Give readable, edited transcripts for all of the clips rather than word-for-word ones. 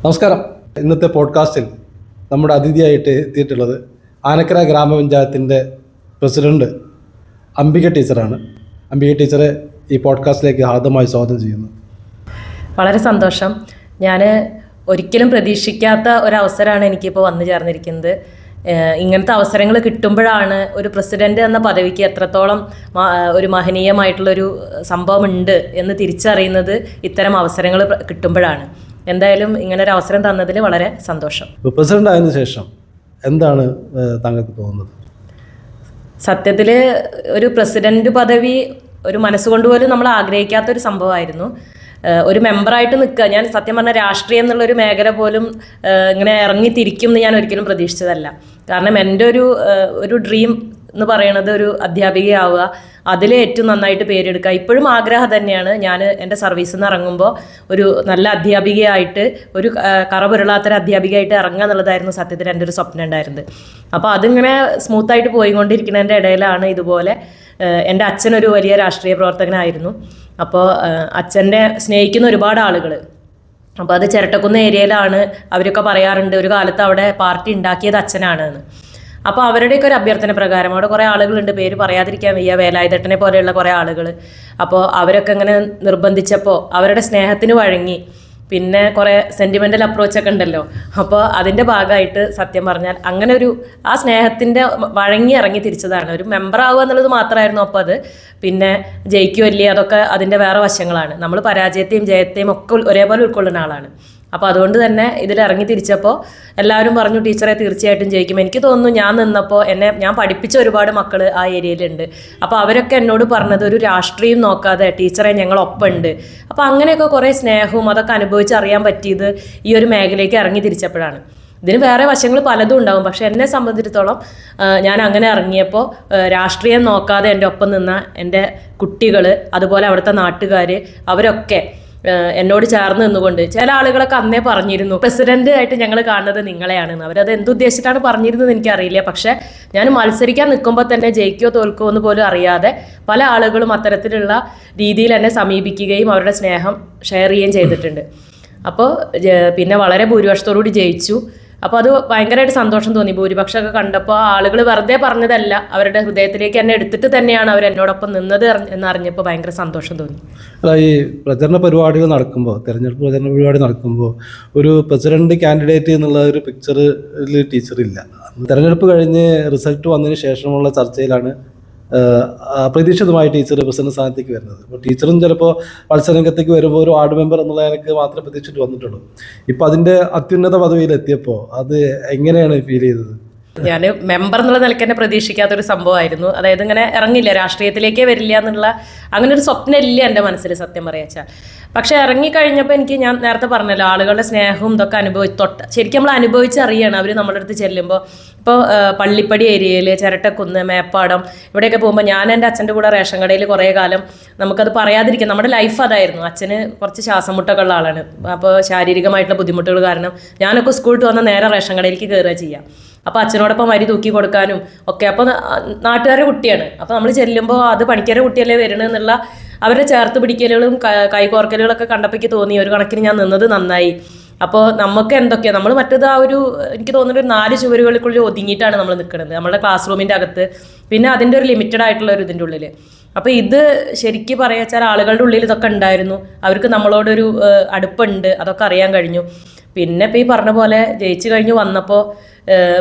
നമസ്കാരം. ഇന്നത്തെ പോഡ്കാസ്റ്റിൽ നമ്മുടെ അതിഥിയായിട്ട് എത്തിയിട്ടുള്ളത് ആനക്കര ഗ്രാമപഞ്ചായത്തിൻ്റെ പ്രസിഡന്റ് അംബിക ടീച്ചറാണ്. അംബിക ടീച്ചറെ ഈ പോഡ്കാസ്റ്റിലേക്ക് ഹാർദമായി സ്വാഗതം ചെയ്യുന്നു. വളരെ സന്തോഷം. ഞാൻ ഒരിക്കലും പ്രതീക്ഷിക്കാത്ത ഒരവസരമാണ് എനിക്കിപ്പോൾ വന്നു ചേർന്നിരിക്കുന്നത്. ഇങ്ങനത്തെ അവസരങ്ങൾ കിട്ടുമ്പോഴാണ് ഒരു പ്രസിഡന്റ് എന്ന പദവിക്ക് എത്രത്തോളം ഒരു മഹനീയമായിട്ടുള്ളൊരു സംഭവം ഉണ്ട് എന്ന് തിരിച്ചറിയുന്നത് ഇത്തരം അവസരങ്ങൾ കിട്ടുമ്പോഴാണ്. എന്തായാലും ഇങ്ങനെ ഒരു അവസരം തന്നതിൽ വളരെ സന്തോഷം. പ്രസിഡന്റ് ആയതിനു ശേഷം എന്താണ് താങ്കൾക്ക് തോന്നുന്നത്? സത്യത്തിൽ ഒരു പ്രസിഡന്റ് പദവി ഒരു മനസ്സുകൊണ്ട് പോലും നമ്മൾ ആഗ്രഹിക്കാത്തൊരു സംഭവമായിരുന്നു. ഒരു മെമ്പറായിട്ട് നിൽക്കുക, ഞാൻ സത്യം പറഞ്ഞാൽ രാഷ്ട്രീയം എന്നുള്ളൊരു മേഖല പോലും ഇങ്ങനെ ഇറങ്ങിത്തിരിക്കും എന്ന് ഞാൻ ഒരിക്കലും പ്രതീക്ഷിച്ചതല്ല. കാരണം എൻ്റെ ഒരു ഡ്രീം എന്ന് പറയുന്നത് ഒരു അധ്യാപികയാവുക, അതിൽ ഏറ്റവും നന്നായിട്ട് പേരെടുക്കുക. ഇപ്പോഴും ആഗ്രഹം തന്നെയാണ്. ഞാൻ എൻ്റെ സർവീസിൽ നിന്ന് ഇറങ്ങുമ്പോൾ ഒരു നല്ല അധ്യാപികയായിട്ട്, ഒരു കറപുരളാത്തൊരു അധ്യാപികയായിട്ട് ഇറങ്ങുക എന്നുള്ളതായിരുന്നു സത്യത്തിൽ എൻ്റെ ഒരു സ്വപ്നം ഉണ്ടായിരുന്നത്. അപ്പോൾ അതിങ്ങനെ സ്മൂത്തായിട്ട് പോയിക്കൊണ്ടിരിക്കുന്നതിൻ്റെ ഇടയിലാണ് ഇതുപോലെ എൻ്റെ അച്ഛനൊരു വലിയ രാഷ്ട്രീയ പ്രവർത്തകനായിരുന്നു. അപ്പോൾ അച്ഛൻ്റെ സ്നേഹിക്കുന്ന ഒരുപാട് ആളുകൾ, അപ്പോൾ അത് ചിരട്ടക്കുന്ന് ഏരിയയിലാണ്. അവരൊക്കെ പറയാറുണ്ട് ഒരു കാലത്ത് അവിടെ പാർട്ടി ഉണ്ടാക്കിയത് അച്ഛനാണ് എന്ന്. അപ്പോൾ അവരുടെയൊക്കെ ഒരു അഭ്യർത്ഥന പ്രകാരം അവിടെ കുറേ ആളുകളുണ്ട്, പേര് പറയാതിരിക്കാൻ വയ്യ, വേലായുധേട്ടനെ പോലെയുള്ള കുറേ ആളുകൾ. അപ്പോൾ അവരൊക്കെ ഇങ്ങനെ നിർബന്ധിച്ചപ്പോൾ അവരുടെ സ്നേഹത്തിന് വഴങ്ങി. പിന്നെ കുറേ സെൻറ്റിമെൻ്റൽ അപ്രോച്ചൊക്കെ ഉണ്ടല്ലോ. അപ്പോൾ അതിൻ്റെ ഭാഗമായിട്ട് സത്യം പറഞ്ഞാൽ അങ്ങനെ ആ സ്നേഹത്തിൻ്റെ വഴങ്ങി ഇറങ്ങി തിരിച്ചതാണ്. ഒരു മെമ്പറാവുക എന്നുള്ളത് മാത്രമായിരുന്നു. അപ്പോൾ അത് പിന്നെ ജയിക്കുമല്ലേ, അതൊക്കെ അതിൻ്റെ വേറെ വശങ്ങളാണ്. നമ്മൾ പരാജയത്തെയും ജയത്തെയും ഒക്കെ ഒരേപോലെ ഉൾക്കൊള്ളുന്ന ആളാണ്. അപ്പോൾ അതുകൊണ്ട് തന്നെ ഇതിൽ ഇറങ്ങി തിരിച്ചപ്പോൾ എല്ലാവരും പറഞ്ഞു ടീച്ചറെ തീർച്ചയായിട്ടും ജയിക്കും. എനിക്ക് തോന്നുന്നു ഞാൻ നിന്നപ്പോൾ ഞാൻ പഠിപ്പിച്ച ഒരുപാട് മക്കൾ ആ ഏരിയയിലുണ്ട്. അപ്പോൾ അവരൊക്കെ എന്നോട് പറഞ്ഞത് ഒരു രാഷ്ട്രീയം നോക്കാതെ ടീച്ചറെ ഞങ്ങളൊപ്പം ഉണ്ട്. അപ്പോൾ അങ്ങനെയൊക്കെ കുറേ സ്നേഹവും അതൊക്കെ അനുഭവിച്ചറിയാൻ പറ്റിയത് ഈ ഒരു മേഖലയ്ക്ക് ഇറങ്ങി തിരിച്ചപ്പോഴാണ്. ഇതിന് വേറെ വശങ്ങൾ പലതും ഉണ്ടാകും, പക്ഷെ എന്നെ സംബന്ധിച്ചിടത്തോളം ഞാൻ അങ്ങനെ ഇറങ്ങിയപ്പോൾ രാഷ്ട്രീയം നോക്കാതെ എൻ്റെ ഒപ്പം നിന്ന എൻ്റെ കുട്ടികൾ, അതുപോലെ അവിടുത്തെ നാട്ടുകാർ, അവരൊക്കെ എന്നോട് ചേർന്ന് നിന്നുകൊണ്ട് ചില ആളുകളൊക്കെ അന്നേ പറഞ്ഞിരുന്നു പ്രസിഡന്റ് ആയിട്ട് ഞങ്ങൾ കാണുന്നത് നിങ്ങളെയാണെന്ന്. അവരത് എന്തുദ്ദേശിച്ചിട്ടാണ് പറഞ്ഞിരുന്നത് എനിക്കറിയില്ല. പക്ഷെ ഞാൻ മത്സരിക്കാൻ നിൽക്കുമ്പോൾ തന്നെ ജയിക്കോ തോൽക്കോ എന്ന് പോലും അറിയാതെ പല ആളുകളും അത്തരത്തിലുള്ള രീതിയിൽ എന്നെ സമീപിക്കുകയും അവരുടെ സ്നേഹം ഷെയർ ചെയ്യുകയും ചെയ്തിട്ടുണ്ട്. അപ്പോൾ പിന്നെ വളരെ ഭൂരിപക്ഷത്തോടുകൂടി ജയിച്ചു. അപ്പോൾ അത് ഭയങ്കരമായിട്ട് സന്തോഷം തോന്നി. ഭൂരിപക്ഷമൊക്കെ കണ്ടപ്പോൾ ആളുകൾ വെറുതെ പറഞ്ഞതല്ല, അവരുടെ ഹൃദയത്തിലേക്ക് എന്നെ എടുത്തിട്ട് തന്നെയാണ് അവർ എന്നോടൊപ്പം നിന്നത് എന്നറിഞ്ഞപ്പോൾ ഭയങ്കര സന്തോഷം തോന്നി. ഈ പ്രചരണ പരിപാടികൾ നടക്കുമ്പോൾ, തെരഞ്ഞെടുപ്പ് പ്രചരണ പരിപാടി നടക്കുമ്പോൾ ഒരു പ്രസിഡന്റ് കാൻഡിഡേറ്റ് എന്നുള്ള ഒരു പിക്ചറിൽ ടീച്ചറില്ല. തെരഞ്ഞെടുപ്പ് കഴിഞ്ഞ് റിസൾട്ട് വന്നതിന് ശേഷമുള്ള ചർച്ചയിലാണ് അപ്രതീക്ഷിതമായി ടീച്ചർ പ്രസിഡന്റ് സ്ഥാനത്തേക്ക് വരുന്നത്. അപ്പോൾ ടീച്ചറും ചിലപ്പോൾ മത്സരരംഗത്തേക്ക് വരുമ്പോൾ ഒരു വാർഡ് മെമ്പർ എന്നുള്ള എനിക്ക് മാത്രമേ പ്രതീക്ഷിച്ചിട്ട് വന്നിട്ടുള്ളൂ. ഇപ്പോൾ അതിൻ്റെ അത്യുന്നത പദവിയിൽ എത്തിയപ്പോൾ അത് എങ്ങനെയാണ് ഫീൽ ചെയ്തത്? ഞാൻ മെമ്പർ എന്നുള്ള നിലയ്ക്ക് തന്നെ പ്രതീക്ഷിക്കാത്തൊരു സംഭവമായിരുന്നു. അതായത് ഇങ്ങനെ ഇറങ്ങില്ല, രാഷ്ട്രീയത്തിലേക്കേ വരില്ല എന്നുള്ള അങ്ങനെ ഒരു സ്വപ്നം ഇല്ല എൻ്റെ മനസ്സിൽ സത്യം പറയാച്ചാൽ. പക്ഷെ ഇറങ്ങിക്കഴിഞ്ഞപ്പോൾ എനിക്ക്, ഞാൻ നേരത്തെ പറഞ്ഞല്ലോ, ആളുകളുടെ സ്നേഹവും ഇതൊക്കെ ശരിക്കും നമ്മൾ അനുഭവിച്ചറിയണം. അവർ നമ്മുടെ അടുത്ത് ചെല്ലുമ്പോൾ ഇപ്പോൾ പള്ളിപ്പടി ഏരിയയിൽ, ചിരട്ടക്കുന്ന്, മേപ്പാടം, ഇവിടെയൊക്കെ പോകുമ്പോൾ ഞാൻ എൻ്റെ അച്ഛൻ്റെ കൂടെ റേഷൻ കടയിൽ കുറേ കാലം, നമുക്കത് പറയാതിരിക്കാം, നമ്മുടെ ലൈഫ് അതായിരുന്നു. അച്ഛന് കുറച്ച് ശ്വാസം മുട്ടൊക്കെ ഉള്ള ആളാണ്. അപ്പോൾ ശാരീരികമായിട്ടുള്ള ബുദ്ധിമുട്ടുകൾ കാരണം ഞാനൊക്കെ സ്കൂളിൽ വന്ന നേരെ റേഷൻ കടയിലേക്ക് കയറുക ചെയ്യാം. അപ്പോൾ അച്ഛനോടൊപ്പം വരി തൂക്കി കൊടുക്കാനും ഒക്കെ. അപ്പോൾ നാട്ടുകാരുടെ കുട്ടിയാണ്. അപ്പോൾ നമ്മൾ ചെല്ലുമ്പോൾ അത് പണിക്കാരുടെ കുട്ടിയല്ലേ വരണമെന്നുള്ള അവരെ ചേർത്ത് പിടിക്കലുകളും കൈകോർക്കലുകളൊക്കെ കണ്ടപ്പോഴേക്ക് തോന്നി ഒരു കണക്കിന് ഞാൻ നിന്നത് നന്നായി. അപ്പോൾ നമുക്ക് എന്തൊക്കെയാണ് നമ്മൾ മറ്റേത് എനിക്ക് തോന്നുന്നത് 4 ചുവരുകൾക്കുള്ളിൽ ഒതുങ്ങിയിട്ടാണ് നമ്മൾ നിൽക്കുന്നത്, നമ്മുടെ ക്ലാസ് റൂമിൻ്റെ അകത്ത്. പിന്നെ അതിൻ്റെ ഒരു ലിമിറ്റഡ് ആയിട്ടുള്ള ഒരു ഇതിൻ്റെ ഉള്ളിൽ. അപ്പോൾ ഇത് ശരിക്കും പറയാച്ചാൽ ആളുകളുടെ ഉള്ളിൽ ഇതൊക്കെ ഉണ്ടായിരുന്നു. അവർക്ക് നമ്മളോടൊരു അടുപ്പുണ്ട്, അതൊക്കെ അറിയാൻ കഴിഞ്ഞു. പിന്നെ ഇപ്പോൾ ഈ പറഞ്ഞ പോലെ ജയിച്ചു കഴിഞ്ഞ് വന്നപ്പോൾ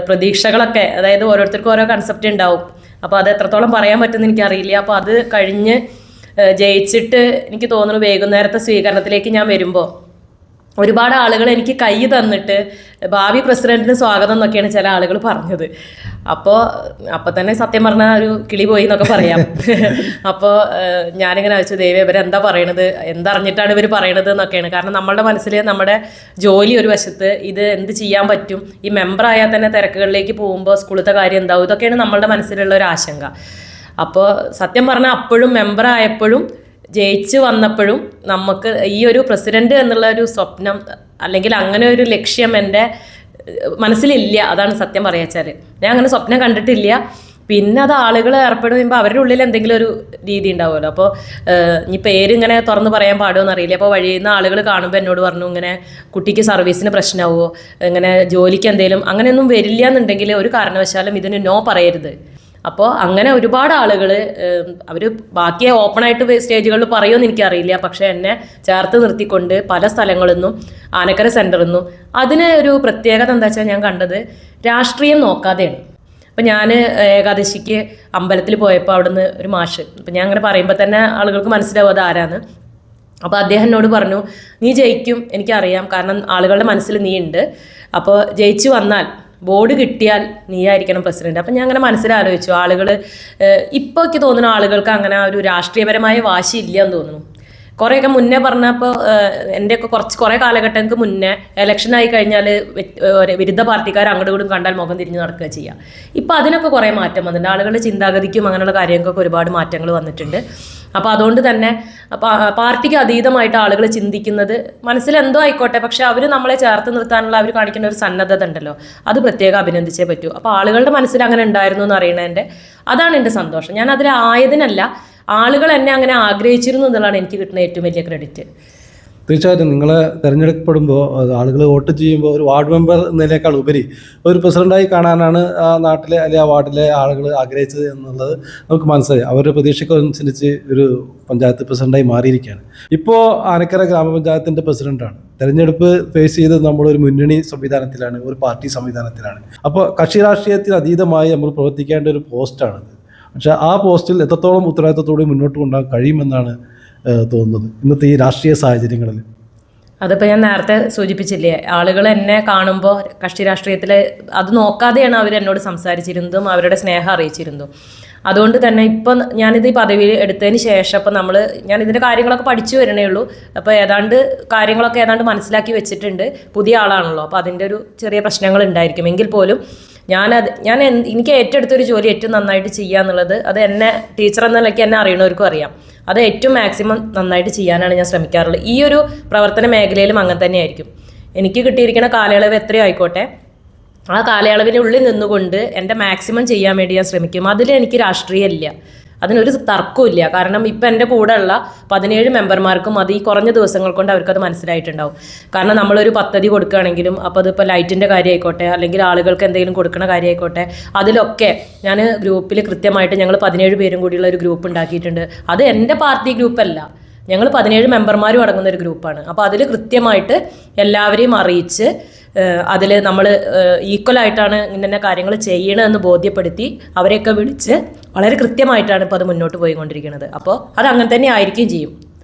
പ്രതീക്ഷകളൊക്കെ, അതായത് ഓരോരുത്തർക്കും ഓരോ കൺസെപ്റ്റ് ഉണ്ടാവും. അപ്പോൾ അത് എത്രത്തോളം പറയാൻ പറ്റുമെന്ന് എനിക്കറിയില്ല. അപ്പോൾ അത് കഴിഞ്ഞ് ജയിച്ചിട്ട് എനിക്ക് തോന്നുന്നു വൈകുന്നേരത്തെ സ്വീകരണത്തിലേക്ക് ഞാൻ വരുമ്പോൾ ഒരുപാട് ആളുകൾ എനിക്ക് കൈ തന്നിട്ട് ഭാവി പ്രസിഡന്റിന് സ്വാഗതം എന്നൊക്കെയാണ് ചില ആളുകൾ പറഞ്ഞത്. അപ്പോൾ തന്നെ സത്യം പറഞ്ഞാൽ ഒരു കിളി പോയി എന്നൊക്കെ പറയാം. അപ്പോൾ ഞാനിങ്ങനെ വെച്ചു, ദൈവം ഇവരെന്താ പറയണത്, എന്തറിഞ്ഞിട്ടാണ് ഇവർ പറയണത് എന്നൊക്കെയാണ്. കാരണം നമ്മളുടെ മനസ്സിൽ നമ്മുടെ ജോലി ഒരു വശത്ത്, ഇത് എന്ത് ചെയ്യാൻ പറ്റും, ഈ മെമ്പർ ആയാൽ തന്നെ തിരക്കുകളിലേക്ക് പോകുമ്പോൾ സ്കൂളത്തെ കാര്യം എന്താവും, ഇതൊക്കെയാണ് നമ്മളുടെ മനസ്സിലുള്ള ഒരു ആശങ്ക. അപ്പോൾ സത്യം പറഞ്ഞാൽ അപ്പോഴും മെമ്പർ ആയപ്പോഴും ജയിച്ച് വന്നപ്പോഴും നമുക്ക് ഈ ഒരു പ്രസിഡന്റ് എന്നുള്ള ഒരു സ്വപ്നം അല്ലെങ്കിൽ അങ്ങനെ ഒരു ലക്ഷ്യം എൻ്റെ മനസ്സിലില്ല. അതാണ് സത്യം പറയാച്ചാൽ. ഞാൻ അങ്ങനെ സ്വപ്നം കണ്ടിട്ടില്ല. പിന്നെ അത് ആളുകൾ ഏർപ്പെടുമ്പോൾ അവരുടെ ഉള്ളിൽ എന്തെങ്കിലും ഒരു രീതി ഉണ്ടാവുമല്ലോ. അപ്പോൾ ഇനി പേരിങ്ങനെ തുറന്ന് പറയാൻ പാടുമോ അറിയില്ല. അപ്പോൾ വഴിയിൽ നിന്ന് ആളുകൾ കാണുമ്പോൾ എന്നോട് പറഞ്ഞു, ഇങ്ങനെ കുട്ടിക്ക് സർവീസിന് പ്രശ്നമാവുമോ, ഇങ്ങനെ ജോലിക്ക് എന്തെങ്കിലും അങ്ങനെയൊന്നും വരില്ല എന്നുണ്ടെങ്കിൽ ഒരു കാരണവശാലും ഇതിന് നോ പറയരുത്. അപ്പോൾ അങ്ങനെ ഒരുപാട് ആളുകൾ അവർ ബാക്കിയെ ഓപ്പണായിട്ട് സ്റ്റേജുകളിൽ പറയുമെന്ന് എനിക്കറിയില്ല, പക്ഷേ എന്നെ ചേർത്ത് നിർത്തിക്കൊണ്ട് പല സ്ഥലങ്ങളിൽ നിന്നും ആനക്കര സെൻറ്ററിൽ നിന്നും അതിന് ഒരു പ്രത്യേകത എന്താ വെച്ചാൽ ഞാൻ കണ്ടത് രാഷ്ട്രീയം നോക്കാതെയാണ്. അപ്പം ഞാൻ ഏകാദശിക്ക് അമ്പലത്തിൽ പോയപ്പോൾ അവിടുന്ന് ഒരു മാഷ്, അപ്പം ഞാൻ അങ്ങനെ പറയുമ്പോൾ തന്നെ ആളുകൾക്ക് മനസ്സിലാവും അത് ആരാന്ന്. അപ്പോൾ അദ്ദേഹം എന്നോട് പറഞ്ഞു, നീ ജയിക്കും എനിക്കറിയാം, കാരണം ആളുകളുടെ മനസ്സിൽ നീ ഉണ്ട്, അപ്പോൾ ജയിച്ചു വന്നാൽ ബോർഡ് കിട്ടിയാൽ നീയായിരിക്കണം പ്രസിഡന്റ്. അപ്പം ഞാൻ അങ്ങനെ മനസ്സിലാലോചിച്ചു, ആളുകൾ ഇപ്പോൾ എനിക്ക് തോന്നുന്നു ആളുകൾക്ക് അങ്ങനെ ഒരു രാഷ്ട്രീയപരമായ വാശി ഇല്ല എന്ന് തോന്നുന്നു. കുറേയൊക്കെ മുന്നേ പറഞ്ഞപ്പോൾ എൻ്റെയൊക്കെ കുറേ കാലഘട്ടങ്ങൾക്ക് മുന്നേ ഇലക്ഷനായി കഴിഞ്ഞാൽ വിരുദ്ധ പാർട്ടിക്കാർ അങ്ങോട്ടും ഇങ്ങോട്ടും കണ്ടാൽ മുഖം തിരിഞ്ഞ് നടക്കുക ചെയ്യുക. ഇപ്പോൾ അതിനൊക്കെ കുറേ മാറ്റം വന്നിട്ടുണ്ട്, ആളുകളുടെ ചിന്താഗതിക്കും അങ്ങനെയുള്ള കാര്യങ്ങൾക്കൊക്കെ ഒരുപാട് മാറ്റങ്ങൾ വന്നിട്ടുണ്ട്. അപ്പോൾ അതുകൊണ്ട് തന്നെ പാർട്ടിക്ക് അതീതമായിട്ട് ആളുകൾ ചിന്തിക്കുന്നത് മനസ്സിലെന്തോ ആയിക്കോട്ടെ, പക്ഷെ അവർ നമ്മളെ ചേർത്ത് നിർത്താനുള്ള അവർ കാണിക്കുന്ന ഒരു സന്നദ്ധത ഉണ്ടല്ലോ, അത് പ്രത്യേകം അഭിനന്ദിച്ചേ പറ്റൂ. അപ്പോൾ ആളുകളുടെ മനസ്സിൽ അങ്ങനെ ഉണ്ടായിരുന്നു എന്ന് അറിയണതിൻ്റെ അതാണ് എൻ്റെ സന്തോഷം. ഞാൻ അതിലായതിനല്ല, ആളുകൾ എന്നെ അങ്ങനെ ആഗ്രഹിച്ചിരുന്നു എന്നുള്ളതാണ് എനിക്ക് കിട്ടുന്ന ഏറ്റവും വലിയ ക്രെഡിറ്റ്. തീർച്ചയായിട്ടും നിങ്ങളെ തിരഞ്ഞെടുക്കപ്പെടുമ്പോൾ ആളുകൾ വോട്ട് ചെയ്യുമ്പോൾ ഒരു വാർഡ് മെമ്പർ എന്നതിനേക്കാൾ ഉപരി ഒരു പ്രസിഡന്റായി കാണാനാണ് ആ നാട്ടിലെ അല്ലെങ്കിൽ ആ വാർഡിലെ ആളുകൾ ആഗ്രഹിച്ചത് എന്നുള്ളത് നമുക്ക് മനസ്സിലായി. അവരുടെ പ്രതീക്ഷക്കനുസരിച്ച് ഒരു പഞ്ചായത്ത് പ്രസിഡന്റായി മാറിയിരിക്കുകയാണ്. ഇപ്പോൾ ആനക്കര ഗ്രാമപഞ്ചായത്തിൻ്റെ പ്രസിഡന്റാണ്. തെരഞ്ഞെടുപ്പ് ഫേസ് ചെയ്ത് നമ്മളൊരു മുന്നണി സംവിധാനത്തിലാണ്, ഒരു പാർട്ടി സംവിധാനത്തിലാണ്. അപ്പോൾ കക്ഷി രാഷ്ട്രീയത്തിന് അതീതമായി നമ്മൾ പ്രവർത്തിക്കേണ്ട ഒരു പോസ്റ്റാണത്. പക്ഷേ ആ പോസ്റ്റിൽ എത്രത്തോളം ഉത്തരവാദിത്തത്തോടെ മുന്നോട്ട് കൊണ്ടുപോകാൻ കഴിയുമെന്നാണ് തോന്നുന്നത് ഇന്നത്തെ ഈ രാഷ്ട്രീയ സാഹചര്യങ്ങളിൽ. അതിപ്പോൾ ഞാൻ നേരത്തെ സൂചിപ്പിച്ചില്ലേ, ആളുകൾ എന്നെ കാണുമ്പോൾ കക്ഷി രാഷ്ട്രീയത്തിൽ അത് നോക്കാതെയാണ് അവർ എന്നോട് സംസാരിച്ചിരുന്നതും അവരുടെ സ്നേഹം അറിയിച്ചിരുന്നതും. അതുകൊണ്ട് തന്നെ ഇപ്പം ഞാനിത് ഈ പദവി എടുത്തതിന് ശേഷം ഇപ്പം ഞാൻ ഇതിൻ്റെ കാര്യങ്ങളൊക്കെ പഠിച്ചു വരണേ ഉള്ളൂ. അപ്പോൾ കാര്യങ്ങളൊക്കെ ഏതാണ്ട് മനസ്സിലാക്കി വെച്ചിട്ടുണ്ട്. പുതിയ ആളാണല്ലോ, അപ്പോൾ അതിൻ്റെ ഒരു ചെറിയ പ്രശ്നങ്ങൾ ഉണ്ടായിരിക്കും. എങ്കിൽ പോലും എനിക്ക് ഏറ്റെടുത്തൊരു ജോലി ഏറ്റവും നന്നായിട്ട് ചെയ്യുക എന്നുള്ളത്, അത് എന്നെ ടീച്ചർ എന്ന നിലയ്ക്ക് എന്നെ അറിയണവർക്കും അറിയാം, അത് ഏറ്റവും മാക്സിമം നന്നായിട്ട് ചെയ്യാനാണ് ഞാൻ ശ്രമിക്കാറുള്ളത്. ഈ ഒരു പ്രവർത്തന മേഖലയിലും അങ്ങനെ തന്നെയായിരിക്കും. എനിക്ക് കിട്ടിയിരിക്കുന്ന കാലയളവ് എത്രയോ ആയിക്കോട്ടെ, ആ കാലയളവിനുള്ളിൽ നിന്നുകൊണ്ട് എൻ്റെ മാക്സിമം ചെയ്യാൻ വേണ്ടി ഞാൻ ശ്രമിക്കും. അതിൽ എനിക്ക് രാഷ്ട്രീയമില്ല, അതിനൊരു തർക്കമില്ല. കാരണം ഇപ്പം എൻ്റെ കൂടെയുള്ള 17 മെമ്പർമാർക്കും അത് ഈ കുറഞ്ഞ ദിവസങ്ങൾ കൊണ്ട് അവർക്കത് മനസ്സിലായിട്ടുണ്ടാവും. കാരണം നമ്മളൊരു പദ്ധതി കൊടുക്കുകയാണെങ്കിലും, അപ്പോൾ അതിപ്പോൾ ലൈറ്റിൻ്റെ കാര്യമായിക്കോട്ടെ, അല്ലെങ്കിൽ ആളുകൾക്ക് എന്തെങ്കിലും കൊടുക്കുന്ന കാര്യമായിക്കോട്ടെ, അതിലൊക്കെ ഞാൻ ഗ്രൂപ്പിൽ കൃത്യമായിട്ട് ഞങ്ങൾ 17 പേരും കൂടിയുള്ള ഒരു ഗ്രൂപ്പ് ഉണ്ടാക്കിയിട്ടുണ്ട്. അത് എൻ്റെ പാർട്ടി ഗ്രൂപ്പല്ല, ഞങ്ങൾ 17 മെമ്പർമാരും അടങ്ങുന്ന ഒരു ഗ്രൂപ്പാണ്. അപ്പോൾ അതിൽ കൃത്യമായിട്ട് എല്ലാവരെയും അറിയിച്ച് അതിൽ നമ്മൾ ഈക്വലായിട്ടാണ് ഇങ്ങനെ കാര്യങ്ങൾ ചെയ്യണമെന്ന് ബോധ്യപ്പെടുത്തി അവരെയൊക്കെ വിളിച്ച് വളരെ കൃത്യമായിട്ടാണ് ഇപ്പോൾ അത് മുന്നോട്ട് പോയിക്കൊണ്ടിരിക്കുന്നത്. അപ്പോൾ അത് അങ്ങനെ തന്നെ ആയിരിക്കും ചെയ്യും.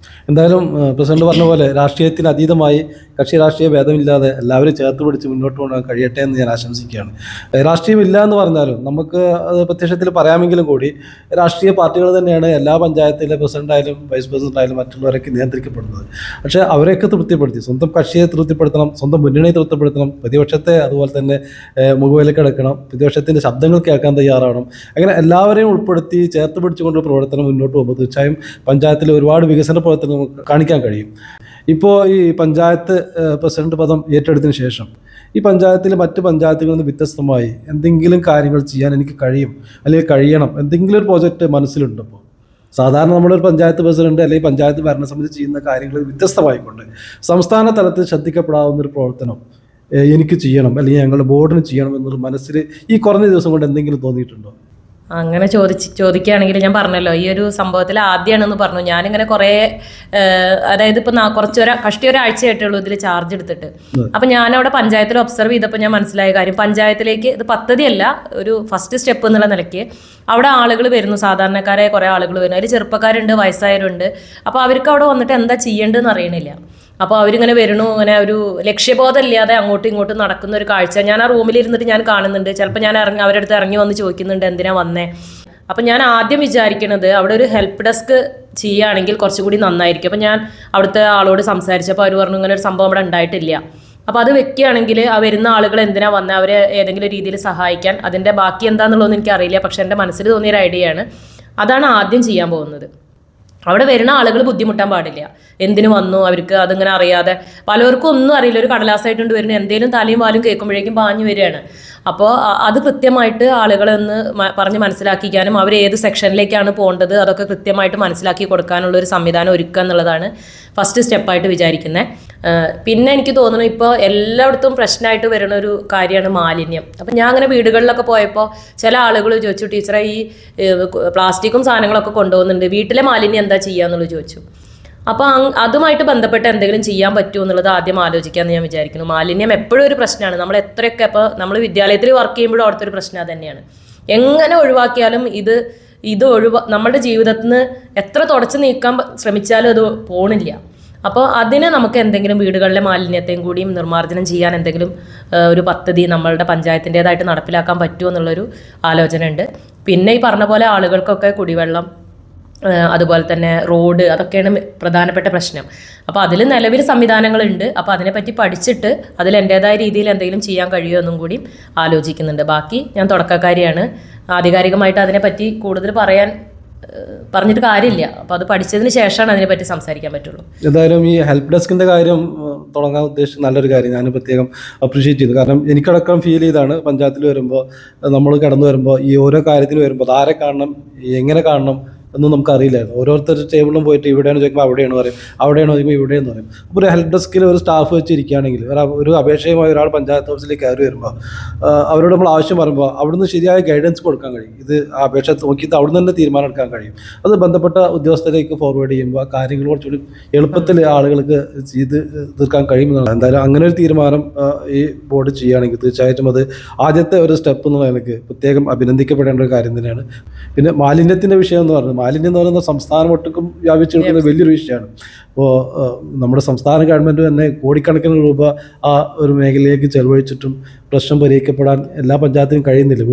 എന്തായാലും പ്രസിഡന്റ് പറഞ്ഞ പോലെ രാഷ്ട്രീയത്തിന് അതീതമായി കക്ഷി രാഷ്ട്രീയ ഭേദമില്ലാതെ എല്ലാവരും ചേർത്ത് പിടിച്ച് മുന്നോട്ട് കൊണ്ടുപോകാൻ കഴിയട്ടെ എന്ന് ഞാൻ ആശംസിക്കുകയാണ്. രാഷ്ട്രീയമില്ല എന്ന് പറഞ്ഞാലും നമുക്ക് അത് പ്രത്യക്ഷത്തിൽ പറയാമെങ്കിലും കൂടി രാഷ്ട്രീയ പാർട്ടികൾ തന്നെയാണ് എല്ലാ പഞ്ചായത്തിലെ പ്രസിഡന്റായാലും വൈസ് പ്രസിഡന്റായാലും മറ്റുള്ളവരൊക്കെ നിയന്ത്രിക്കപ്പെടുന്നത്. പക്ഷേ അവരെയൊക്കെ തൃപ്തിപ്പെടുത്തി, സ്വന്തം കക്ഷിയെ തൃപ്തിപ്പെടുത്തണം, സ്വന്തം മുന്നണിയെ തൃപ്തിപ്പെടുത്തണം, പ്രതിപക്ഷത്തെ അതുപോലെ തന്നെ മുഖവിലക്കെടുക്കണം, പ്രതിപക്ഷത്തിൻ്റെ ശബ്ദങ്ങൾ കേൾക്കാൻ തയ്യാറാവണം. അങ്ങനെ എല്ലാവരെയും ഉൾപ്പെടുത്തി ചേർത്ത് പിടിച്ചുകൊണ്ട് പ്രവർത്തനം മുന്നോട്ട് പോകുമ്പോൾ തീർച്ചയായും പഞ്ചായത്തിൽ ഒരുപാട് വികസന പ്രവർത്തനം കാണിക്കാൻ കഴിയും. ഇപ്പോൾ ഈ പഞ്ചായത്ത് പ്രസിഡന്റ് പദം ഏറ്റെടുത്തതിന് ശേഷം ഈ പഞ്ചായത്തിലെ മറ്റ് പഞ്ചായത്തുകളിൽ നിന്ന് വ്യത്യസ്തമായി എന്തെങ്കിലും കാര്യങ്ങൾ ചെയ്യാൻ എനിക്ക് കഴിയും അല്ലെങ്കിൽ കഴിയണം, എന്തെങ്കിലും ഒരു പ്രോജക്റ്റ് മനസ്സിലുണ്ട്? ഇപ്പോൾ സാധാരണ നമ്മളൊരു പഞ്ചായത്ത് പ്രസിഡന്റ് അല്ലെങ്കിൽ പഞ്ചായത്ത് ഭരണസമിതി ചെയ്യുന്ന കാര്യങ്ങൾ വ്യത്യസ്തമായിക്കൊണ്ട് സംസ്ഥാന തലത്തിൽ ശ്രദ്ധിക്കപ്പെടാവുന്നൊരു പ്രവർത്തനം എനിക്ക് ചെയ്യണം അല്ലെങ്കിൽ ഞങ്ങളുടെ ബോർഡിന് ചെയ്യണം എന്നൊരു മനസ്സിൽ ഈ കുറഞ്ഞ ദിവസം കൊണ്ട് എന്തെങ്കിലും തോന്നിയിട്ടുണ്ടോ? അങ്ങനെ ചോദിക്കുകയാണെങ്കിൽ ഞാൻ പറഞ്ഞല്ലോ, ഈ ഒരു സംഭവത്തിൽ ആദ്യമാണെന്ന് പറഞ്ഞു. ഞാനിങ്ങനെ കുറേ അതായത് ഇപ്പം കഷ്ടി ഒരാഴ്ചയായിട്ടുള്ളൂ ഇതിൽ ചാർജ് എടുത്തിട്ട്. അപ്പം ഞാനവിടെ പഞ്ചായത്തിൽ ഒബ്സർവ് ചെയ്തപ്പോൾ ഞാൻ മനസ്സിലായ കാര്യം, പഞ്ചായത്തിലേക്ക് ഇത് പദ്ധതിയല്ല, ഒരു ഫസ്റ്റ് സ്റ്റെപ്പ് എന്നുള്ള നിലയ്ക്ക് അവിടെ ആളുകൾ വരുന്നു, സാധാരണക്കാരായ കുറേ ആളുകൾ വരുന്നു. അതിൽ ചെറുപ്പക്കാരുണ്ട്, വയസ്സായവരുണ്ട്. അപ്പോൾ അവർക്ക് അവിടെ വന്നിട്ട് എന്താ ചെയ്യേണ്ടതെന്ന് അറിയണില്ല. അപ്പോൾ അവരിങ്ങനെ വരണു, ഇങ്ങനെ ഒരു ലക്ഷ്യബോധം ഇല്ലാതെ അങ്ങോട്ടും ഇങ്ങോട്ടും നടക്കുന്ന ഒരു കാഴ്ച ഞാൻ ആ റൂമിലിരുന്നിട്ട് ഞാൻ കാണുന്നുണ്ട്. ചിലപ്പോൾ ഞാൻ അവരുടെ അടുത്ത് ഇറങ്ങി വന്ന് ചോദിക്കുന്നുണ്ട് എന്തിനാ വന്നേ. അപ്പം ഞാൻ ആദ്യം വിചാരിക്കണത് അവിടെ ഒരു ഹെൽപ്പ് ഡെസ്ക് ചെയ്യുകയാണെങ്കിൽ കുറച്ചുകൂടി നന്നായിരിക്കും. അപ്പം ഞാൻ അവിടുത്തെ ആളോട് സംസാരിച്ചപ്പോൾ അവർ പറഞ്ഞു ഇങ്ങനെ ഒരു സംഭവം അവിടെ ഉണ്ടായിട്ടില്ല. അപ്പോൾ അത് വെക്കുകയാണെങ്കിൽ ആ വരുന്ന ആളുകൾ എന്തിനാ വന്നത്, അവരെ ഏതെങ്കിലും രീതിയിൽ സഹായിക്കാൻ. അതിൻ്റെ ബാക്കി എന്താണെന്നുള്ളതൊന്നും എനിക്കറിയില്ല, പക്ഷെ എൻ്റെ മനസ്സിൽ തോന്നിയൊരു ഐഡിയയാണ്. അതാണ് ആദ്യം ചെയ്യാൻ പോകുന്നത്. അവിടെ വരുന്ന ആളുകൾ ബുദ്ധിമുട്ടാൻ പാടില്ല. എന്തിനു വന്നു അവർക്ക് അതിങ്ങനെ അറിയാതെ, പലർക്കും ഒന്നും അറിയില്ല, ഒരു കടലാസായിട്ടുണ്ട് വരുന്നത്, എന്തെങ്കിലും തലയും വാലും കേൾക്കുമ്പോഴേക്കും പാഞ്ഞു വരികയാണ്. അപ്പോൾ അത് കൃത്യമായിട്ട് ആളുകളെ ഒന്ന് പറഞ്ഞ് മനസ്സിലാക്കിക്കാനും അവർ ഏത് സെക്ഷനിലേക്കാണ് പോകേണ്ടത് അതൊക്കെ കൃത്യമായിട്ട് മനസ്സിലാക്കി കൊടുക്കാനുള്ള ഒരു സംവിധാനം ഒരുക്കുക എന്നുള്ളതാണ് ഫസ്റ്റ് സ്റ്റെപ്പായിട്ട് വിചാരിക്കുന്നത്. പിന്നെ എനിക്ക് തോന്നുന്നു ഇപ്പോൾ എല്ലായിടത്തും പ്രശ്നമായിട്ട് വരുന്ന ഒരു കാര്യമാണ് മാലിന്യം. അപ്പം ഞാൻ അങ്ങനെ വീടുകളിലൊക്കെ പോയപ്പോൾ ചില ആളുകൾ ചോദിച്ചു, ടീച്ചറെ ഈ പ്ലാസ്റ്റിക്കും സാധനങ്ങളൊക്കെ കൊണ്ടുപോകുന്നുണ്ട്, വീട്ടിലെ മാലിന്യം എന്താ ചെയ്യുക എന്നുള്ളത് ചോദിച്ചു. അപ്പോൾ അതുമായിട്ട് ബന്ധപ്പെട്ട് എന്തെങ്കിലും ചെയ്യാൻ പറ്റുമോ എന്നുള്ളത് ആദ്യം ആലോചിക്കാമെന്ന് ഞാൻ വിചാരിക്കുന്നു. മാലിന്യം എപ്പോഴും ഒരു പ്രശ്നമാണ്. നമ്മൾ എത്രയൊക്കെ ഇപ്പോൾ നമ്മൾ വിദ്യാലയത്തിൽ വർക്ക് ചെയ്യുമ്പോഴും അവിടുത്തെ ഒരു പ്രശ്നം അത് തന്നെയാണ്. എങ്ങനെ ഒഴിവാക്കിയാലും ഇത് നമ്മുടെ ജീവിതത്തിൽ നിന്ന് എത്ര തുടച്ച് നീക്കാൻ ശ്രമിച്ചാലും അത് പോണില്ല. അപ്പോൾ അതിന് നമുക്ക് എന്തെങ്കിലും വീടുകളിലെ മാലിന്യത്തെയും കൂടിയും നിർമ്മാർജ്ജനം ചെയ്യാൻ എന്തെങ്കിലും ഒരു പദ്ധതി നമ്മളുടെ പഞ്ചായത്തിൻ്റേതായിട്ട് നടപ്പിലാക്കാൻ പറ്റുമോ എന്നുള്ളൊരു ആലോചന ഉണ്ട്. പിന്നെ ഈ പറഞ്ഞ പോലെ ആളുകൾക്കൊക്കെ കുടിവെള്ളം, അതുപോലെ തന്നെ റോഡ്, അതൊക്കെയാണ് പ്രധാനപ്പെട്ട പ്രശ്നം. അപ്പോൾ അതിൽ നിലവിൽ സംവിധാനങ്ങളുണ്ട്. അപ്പോൾ അതിനെപ്പറ്റി പഠിച്ചിട്ട് അതിൽ എൻ്റേതായ രീതിയിൽ എന്തെങ്കിലും ചെയ്യാൻ കഴിയുമോ എന്നും കൂടി ആലോചിക്കുന്നുണ്ട്. ബാക്കി ഞാൻ തുടക്കക്കാരിയാണ്, ആധികാരികമായിട്ട് അതിനെപ്പറ്റി കൂടുതൽ പറഞ്ഞിട്ട് കാര്യമില്ല. അപ്പോൾ അത് പഠിച്ചതിന് ശേഷമാണ് അതിനെപ്പറ്റി സംസാരിക്കാൻ പറ്റുള്ളൂ. എന്തായാലും ഈ ഹെൽപ്പ് ഡെസ്കിൻ്റെ കാര്യം തുടങ്ങാൻ ഉദ്ദേശിച്ച നല്ലൊരു കാര്യം ഞാൻ പ്രത്യേകം അപ്രീഷിയേറ്റ് ചെയ്തു. കാരണം എനിക്കടക്കം ഫീൽ ചെയ്താണ് പഞ്ചായത്തിൽ വരുമ്പോൾ, നമ്മൾ കടന്നു വരുമ്പോൾ ഈ ഓരോ കാര്യത്തിന് വരുമ്പോൾ ആരെ കാണണം, എങ്ങനെ കാണണം ഒന്നും നമുക്കറിയില്ലായിരുന്നു. ഓരോരുത്തർ ടേബിളിലും പോയിട്ട് ഇവിടെയാണ് ചോദിക്കുമ്പോൾ അവിടെയാണ് പറയും, അവിടെയാണ് ചോദിക്കുമ്പോൾ ഇവിടെയെന്ന് പറയും. അപ്പോൾ ഒരു ഹെൽപ്പ് ഡെസ്കിൽ ഒരു സ്റ്റാഫ് വെച്ചിരിക്കുകയാണെങ്കിൽ ഒരു അപേക്ഷയുമായി ഒരാൾ പഞ്ചായത്ത് ഓഫീസിലേക്ക് കയറി വരുമ്പോൾ അവരോട് നമ്മൾ ആവശ്യം പറയുമ്പോൾ അവിടുന്ന് ശരിയായ ഗൈഡൻസ് കൊടുക്കാൻ കഴിയും. ഇത് അപേക്ഷ നോക്കിയിട്ട് അവിടുന്ന് തന്നെ തീരുമാനം എടുക്കാൻ കഴിയും. അത് ബന്ധപ്പെട്ട ഉദ്യോഗസ്ഥരിലേക്ക് ഫോർവേഡ് ചെയ്യുമ്പോൾ ആ കാര്യങ്ങൾ കുറച്ചുകൂടി എളുപ്പത്തിൽ ആളുകൾക്ക് ചെയ്ത് തീർക്കാൻ കഴിയുമെന്നാണ്. എന്തായാലും അങ്ങനെ ഒരു തീരുമാനം ഈ ബോർഡ് ചെയ്യുകയാണെങ്കിൽ തീർച്ചയായിട്ടും അത് ആദ്യത്തെ ഒരു സ്റ്റെപ്പ് എന്നുള്ള എനിക്ക് പ്രത്യേകം അഭിനന്ദിക്കപ്പെടേണ്ട ഒരു കാര്യം തന്നെയാണ്. പിന്നെ മാലിന്യത്തിൻ്റെ വിഷയം എന്ന് പറയുന്നത്, മാലിന്യം എന്ന് പറയുന്നത് സംസ്ഥാനം ഒട്ടുക്കും വ്യാപിച്ചു നിൽക്കുന്ന വലിയൊരു വിഷയമാണ്. അപ്പോൾ നമ്മുടെ സംസ്ഥാന ഗവൺമെൻറ് തന്നെ കോടിക്കണക്കിന് രൂപ ആ ഒരു മേഖലയിലേക്ക് ചെലവഴിച്ചിട്ടും പ്രശ്നം പരിഹരിക്കപ്പെടാൻ എല്ലാ പഞ്ചായത്തിനും കഴിയുന്നില്ല.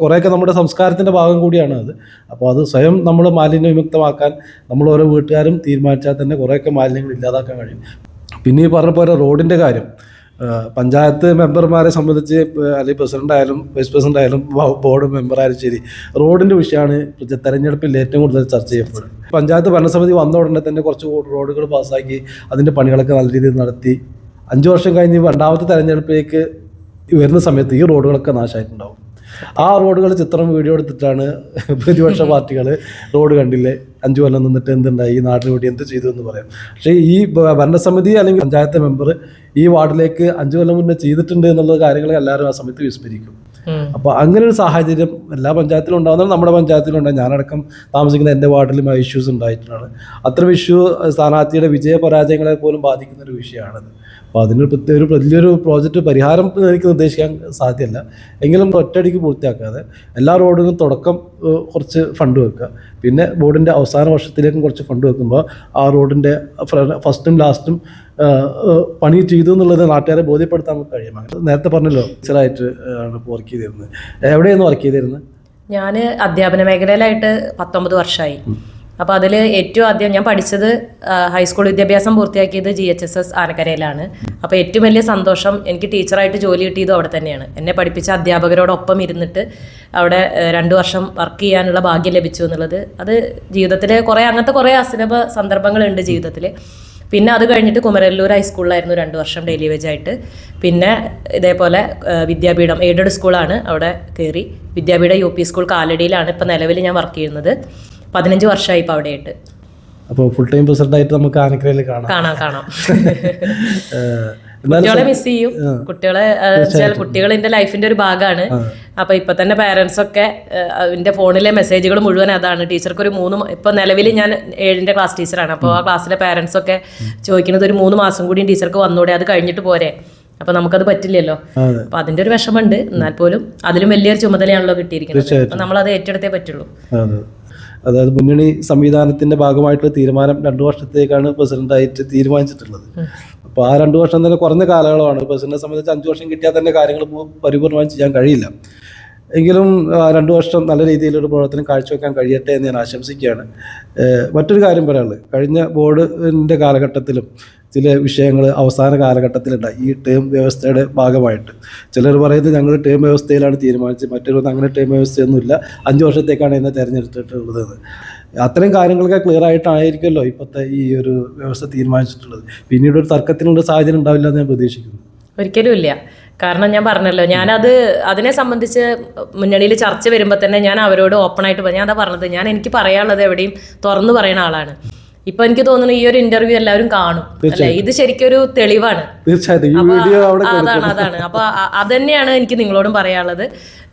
കുറേയൊക്കെ നമ്മുടെ സംസ്കാരത്തിൻ്റെ ഭാഗം കൂടിയാണ് അത്. അപ്പോൾ അത് സ്വയം നമ്മൾ മാലിന്യ വിമുക്തമാക്കാൻ നമ്മൾ ഓരോ വീട്ടുകാരും തീരുമാനിച്ചാൽ തന്നെ കുറേയൊക്കെ മാലിന്യങ്ങൾ ഇല്ലാതാക്കാൻ കഴിയും. പിന്നെ ഈ പറഞ്ഞ പോലെ റോഡിൻ്റെ കാര്യം, പഞ്ചായത്ത് മെമ്പർമാരെ സംബന്ധിച്ച് അല്ലെങ്കിൽ പ്രസിഡന്റ് ആയാലും വൈസ് പ്രസിഡന്റ് ആയാലും ബോർഡ് മെമ്പറായാലും ശരി, റോഡിൻ്റെ വിഷയമാണ് തെരഞ്ഞെടുപ്പിൽ ഏറ്റവും കൂടുതൽ ചർച്ച ചെയ്യപ്പെടുന്നത്. പഞ്ചായത്ത് ഭരണസമിതി വന്ന ഉടനെ തന്നെ കുറച്ച് റോഡുകൾ പാസ്സാക്കി അതിൻ്റെ പണികളൊക്കെ നല്ല രീതിയിൽ നടത്തി 5 വർഷം കഴിഞ്ഞ് രണ്ടാമത്തെ തെരഞ്ഞെടുപ്പിലേക്ക് വരുന്ന സമയത്ത് ഈ റോഡുകളൊക്കെ നാശമായിട്ടുണ്ടാവും. ആ റോഡുകൾ ചിത്രം വീഡിയോ എടുത്തിട്ടാണ് പ്രതിപക്ഷ പാർട്ടികൾ റോഡ് കണ്ടില്ലേ 5 കൊല്ലം നിന്നിട്ട് എന്തുണ്ടായി, ഈ നാടിന് വേണ്ടി എന്ത് ചെയ്തു എന്ന് പറയാം. പക്ഷേ ഈ ഭരണസമിതി അല്ലെങ്കിൽ പഞ്ചായത്ത് മെമ്പർ ഈ വാർഡിലേക്ക് 5 കൊല്ലം മുന്നേ ചെയ്തിട്ടുണ്ട് എന്നുള്ള കാര്യങ്ങൾ എല്ലാവരും ആ സമയത്ത് വിസ്മരിക്കും. അപ്പോൾ അങ്ങനെ ഒരു സാഹചര്യം എല്ലാ പഞ്ചായത്തിലും ഉണ്ടാകുന്നത് നമ്മുടെ പഞ്ചായത്തിലുണ്ടായി. ഞാനടക്കം താമസിക്കുന്ന എൻ്റെ വാർഡിലും ആ ഇഷ്യൂസ് ഉണ്ടായിട്ടാണ്. അത്തരം ഇഷ്യൂ സ്ഥാനാർത്ഥിയുടെ വിജയപരാജയങ്ങളെ പോലും ബാധിക്കുന്ന ഒരു വിഷയമാണത്. അപ്പോൾ അതിന് ഒരു വലിയൊരു പ്രോജക്റ്റ് പരിഹാരം എനിക്ക് നിർദ്ദേശിക്കാൻ സാധ്യമല്ല. എങ്കിലും ഒറ്റയടിക്ക് പൂർത്തിയാക്കാതെ എല്ലാ റോഡിനും തുടക്കം കുറച്ച് ഫണ്ട് വെക്കുക, പിന്നെ ബോർഡിൻ്റെ അവസാന വർഷത്തിലേക്കും കുറച്ച് ഫണ്ട് വെക്കുമ്പോൾ ആ റോഡിൻ്റെ ഫസ്റ്റും ലാസ്റ്റും പണി ചെയ്തു എന്നുള്ളത് നാട്ടുകാരെ ബോധ്യപ്പെടുത്താൻ നമുക്ക് കഴിയും. നേരത്തെ പറഞ്ഞല്ലോ ടീച്ചറായിട്ട് ആണ് വർക്ക് ചെയ്തിരുന്നത്. എവിടെയായിരുന്നു വർക്ക് ചെയ്തിരുന്നത്? ഞാൻ അധ്യാപന മേഖലയിലായിട്ട് 19 വർഷമായി. അപ്പോൾ അതിൽ ഏറ്റവും ആദ്യം ഞാൻ പഠിച്ചത് ഹൈസ്കൂൾ വിദ്യാഭ്യാസം പൂർത്തിയാക്കിയത് GHSS ആനക്കരയിലാണ്. അപ്പോൾ ഏറ്റവും വലിയ സന്തോഷം എനിക്ക് ടീച്ചറായിട്ട് ജോലി കിട്ടിയതും അവിടെ തന്നെയാണ്. എന്നെ പഠിപ്പിച്ച അധ്യാപകരോടൊപ്പം ഇരുന്നിട്ട് അവിടെ 2 വർഷം വർക്ക് ചെയ്യാനുള്ള ഭാഗ്യം ലഭിച്ചു എന്നുള്ളത്, അത് ജീവിതത്തിൽ അങ്ങനത്തെ കുറേ അസുലഭ സന്ദർഭങ്ങളുണ്ട് ജീവിതത്തിൽ. പിന്നെ അത് കഴിഞ്ഞിട്ട് കുമരല്ലൂർ ഹൈസ്കൂളിലായിരുന്നു 2 വർഷം ഡെയിലി വേജ് ആയിട്ട്. പിന്നെ ഇതേപോലെ വിദ്യാപീഠം എയ്ഡഡ് സ്കൂളാണ്, അവിടെ കയറി. വിദ്യാപീഠ UP സ്കൂൾ കാലടിയിലാണ് ഇപ്പോൾ നിലവിൽ ഞാൻ വർക്ക് ചെയ്യുന്നത്. 15 വർഷമായി ഇപ്പോൾ അവിടെയായിട്ട്. അപ്പോൾ ഫുൾ ടൈം പ്രസിഡന്റായിട്ട് നമുക്ക് ആനക്കരയിൽ കാണാം. കുട്ടികളെ മിസ് ചെയ്യും. കുട്ടികൾ എൻ്റെ ലൈഫിന്റെ ഒരു ഭാഗമാണ്. അപ്പൊ ഇപ്പൊ തന്നെ പാരന്റ്സ് ഒക്കെ എൻ്റെ ഫോണിലെ മെസ്സേജുകൾ മുഴുവൻ അതാണ്. ടീച്ചർക്ക് ഒരു ഇപ്പൊ നിലവിൽ ഞാൻ 7ന്റെ ക്ലാസ് ടീച്ചറാണ്. അപ്പോൾ ആ ക്ലാസ്സിലെ പാരന്റ്സ് ഒക്കെ ചോദിക്കുന്നത് ഒരു 3 മാസം കൂടി ടീച്ചർക്ക് വന്നൂടെ, അത് കഴിഞ്ഞിട്ട് പോരെ. അപ്പൊ നമുക്കത് പറ്റില്ലല്ലോ. അപ്പൊ അതിന്റെ ഒരു വിഷമമുണ്ട്. എന്നാൽ പോലും അതിലും വലിയൊരു ചുമതലയാണല്ലോ കിട്ടിയിരിക്കുന്നത്. അപ്പൊ നമ്മളത് ഏറ്റെടുത്തേ പറ്റുള്ളൂ. അതായത് മുന്നണി സംവിധാനത്തിന്റെ ഭാഗമായിട്ടുള്ള തീരുമാനം 2 വർഷത്തേക്കാണ് പ്രസിഡന്റായിട്ട് തീരുമാനിച്ചിട്ടുള്ളത്. അപ്പോൾ ആ 2 വർഷം തന്നെ കുറഞ്ഞ കാലയളവാണ്. പ്രസിഡന്റിനെ സംബന്ധിച്ച് 5 വർഷം കിട്ടിയാൽ തന്നെ കാര്യങ്ങൾ പരിപൂർണമായി ചെയ്യാൻ കഴിയില്ല. എങ്കിലും 2 വർഷം നല്ല രീതിയിലൊരു പ്രവർത്തനം കാഴ്ചവെക്കാൻ കഴിയട്ടെ എന്ന് ഞാൻ ആശംസിക്കുകയാണ്. മറ്റൊരു കാര്യം പറയാനുള്ളത്, കഴിഞ്ഞ ബോർഡിൻ്റെ കാലഘട്ടത്തിലും ചില വിഷയങ്ങൾ അവസാന കാലഘട്ടത്തിലുണ്ടായി ഈ ടേം വ്യവസ്ഥയുടെ ഭാഗമായിട്ട്. ചിലർ പറയുന്നത് ഞങ്ങൾ ടേം വ്യവസ്ഥയിലാണ് തീരുമാനിച്ചത്, മറ്റൊരു അങ്ങനെ ടേം വ്യവസ്ഥയൊന്നുമില്ല, 5 വർഷത്തേക്കാണ് എന്നെ തിരഞ്ഞെടുത്തിട്ടുള്ളത്. അത്തരം കാര്യങ്ങളൊക്കെ ക്ലിയർ ആയിട്ടായിരിക്കുമല്ലോ ഇപ്പോഴത്തെ ഈ ഒരു വ്യവസ്ഥ തീരുമാനിച്ചിട്ടുള്ളത്. പിന്നീട് ഒരു തർക്കത്തിനുള്ള സാഹചര്യം ഉണ്ടാവില്ല എന്ന് ഞാൻ പ്രതീക്ഷിക്കുന്നു. ഒരിക്കലും ഇല്ല. കാരണം ഞാൻ പറഞ്ഞല്ലോ, അതിനെ സംബന്ധിച്ച് മുന്നണിയിൽ ചർച്ച വരുമ്പോൾ തന്നെ ഞാൻ അവരോട് ഓപ്പണായിട്ട് ഞാൻ അതാ പറഞ്ഞത്, എനിക്ക് പറയാനുള്ളത് എവിടെയും തുറന്നു പറയുന്ന ആളാണ്. ഇപ്പൊ എനിക്ക് തോന്നുന്നു ഈ ഒരു ഇന്റർവ്യൂ എല്ലാവരും കാണും അല്ലെ, ഇത് ശരിക്കും ഒരു തെളിവാണ്. അതാണ്. അപ്പൊ അത് തന്നെയാണ് എനിക്ക് നിങ്ങളോടും പറയാനുള്ളത്.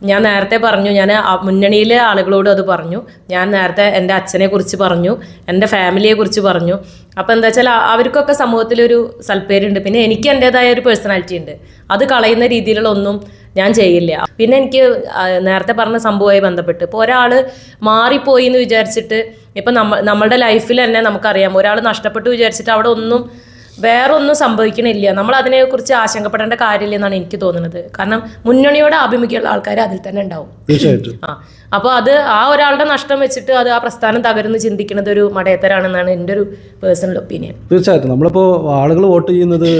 ഞാൻ നേരത്തെ പറഞ്ഞു, ഞാൻ മുന്നണിയിലെ ആളുകളോടും അത് പറഞ്ഞു. ഞാൻ നേരത്തെ എൻ്റെ അച്ഛനെ കുറിച്ച് പറഞ്ഞു, എൻ്റെ ഫാമിലിയെ കുറിച്ച് പറഞ്ഞു. അപ്പം എന്താ വെച്ചാൽ അവർക്കൊക്കെ സമൂഹത്തിലൊരു സൽപ്പേരുണ്ട്. പിന്നെ എനിക്ക് എൻ്റെതായ ഒരു പേഴ്സണാലിറ്റി ഉണ്ട്, അത് കളയുന്ന രീതിയിലുള്ള ഒന്നും ഞാൻ ചെയ്യില്ല. പിന്നെ എനിക്ക് നേരത്തെ പറഞ്ഞ സംഭവമായി ബന്ധപ്പെട്ട് ഇപ്പോൾ ഒരാൾ മാറിപ്പോയി എന്ന് വിചാരിച്ചിട്ട് ഇപ്പം നമ്മളുടെ ലൈഫിൽ തന്നെ നമുക്കറിയാം, ഒരാൾ നഷ്ടപ്പെട്ടു വിചാരിച്ചിട്ട് അവിടെ വേറൊന്നും സംഭവിക്കണില്ല. നമ്മൾ അതിനെക്കുറിച്ച് ആശങ്കപ്പെടേണ്ട കാര്യമില്ല എന്നാണ് എനിക്ക് തോന്നുന്നത്. കാരണം മുന്നണിയോട് ആഭിമുഖ്യമുള്ള ആൾക്കാർ അതിൽ തന്നെ ഉണ്ടാവും. അപ്പോൾ ആ ഒരാളുടെ നഷ്ടം വെച്ചിട്ട് ആ പ്രസ്ഥാനം തകരുന്ന് ചിന്തിക്കുന്നത് ഒരു മടയത്തരാണെന്നാണ് എൻ്റെ ഒരു പേഴ്സണൽ ഒപ്പീനിയൻ. തീർച്ചയായിട്ടും നമ്മളിപ്പോൾ ആളുകൾ വോട്ട് ചെയ്യുന്നത്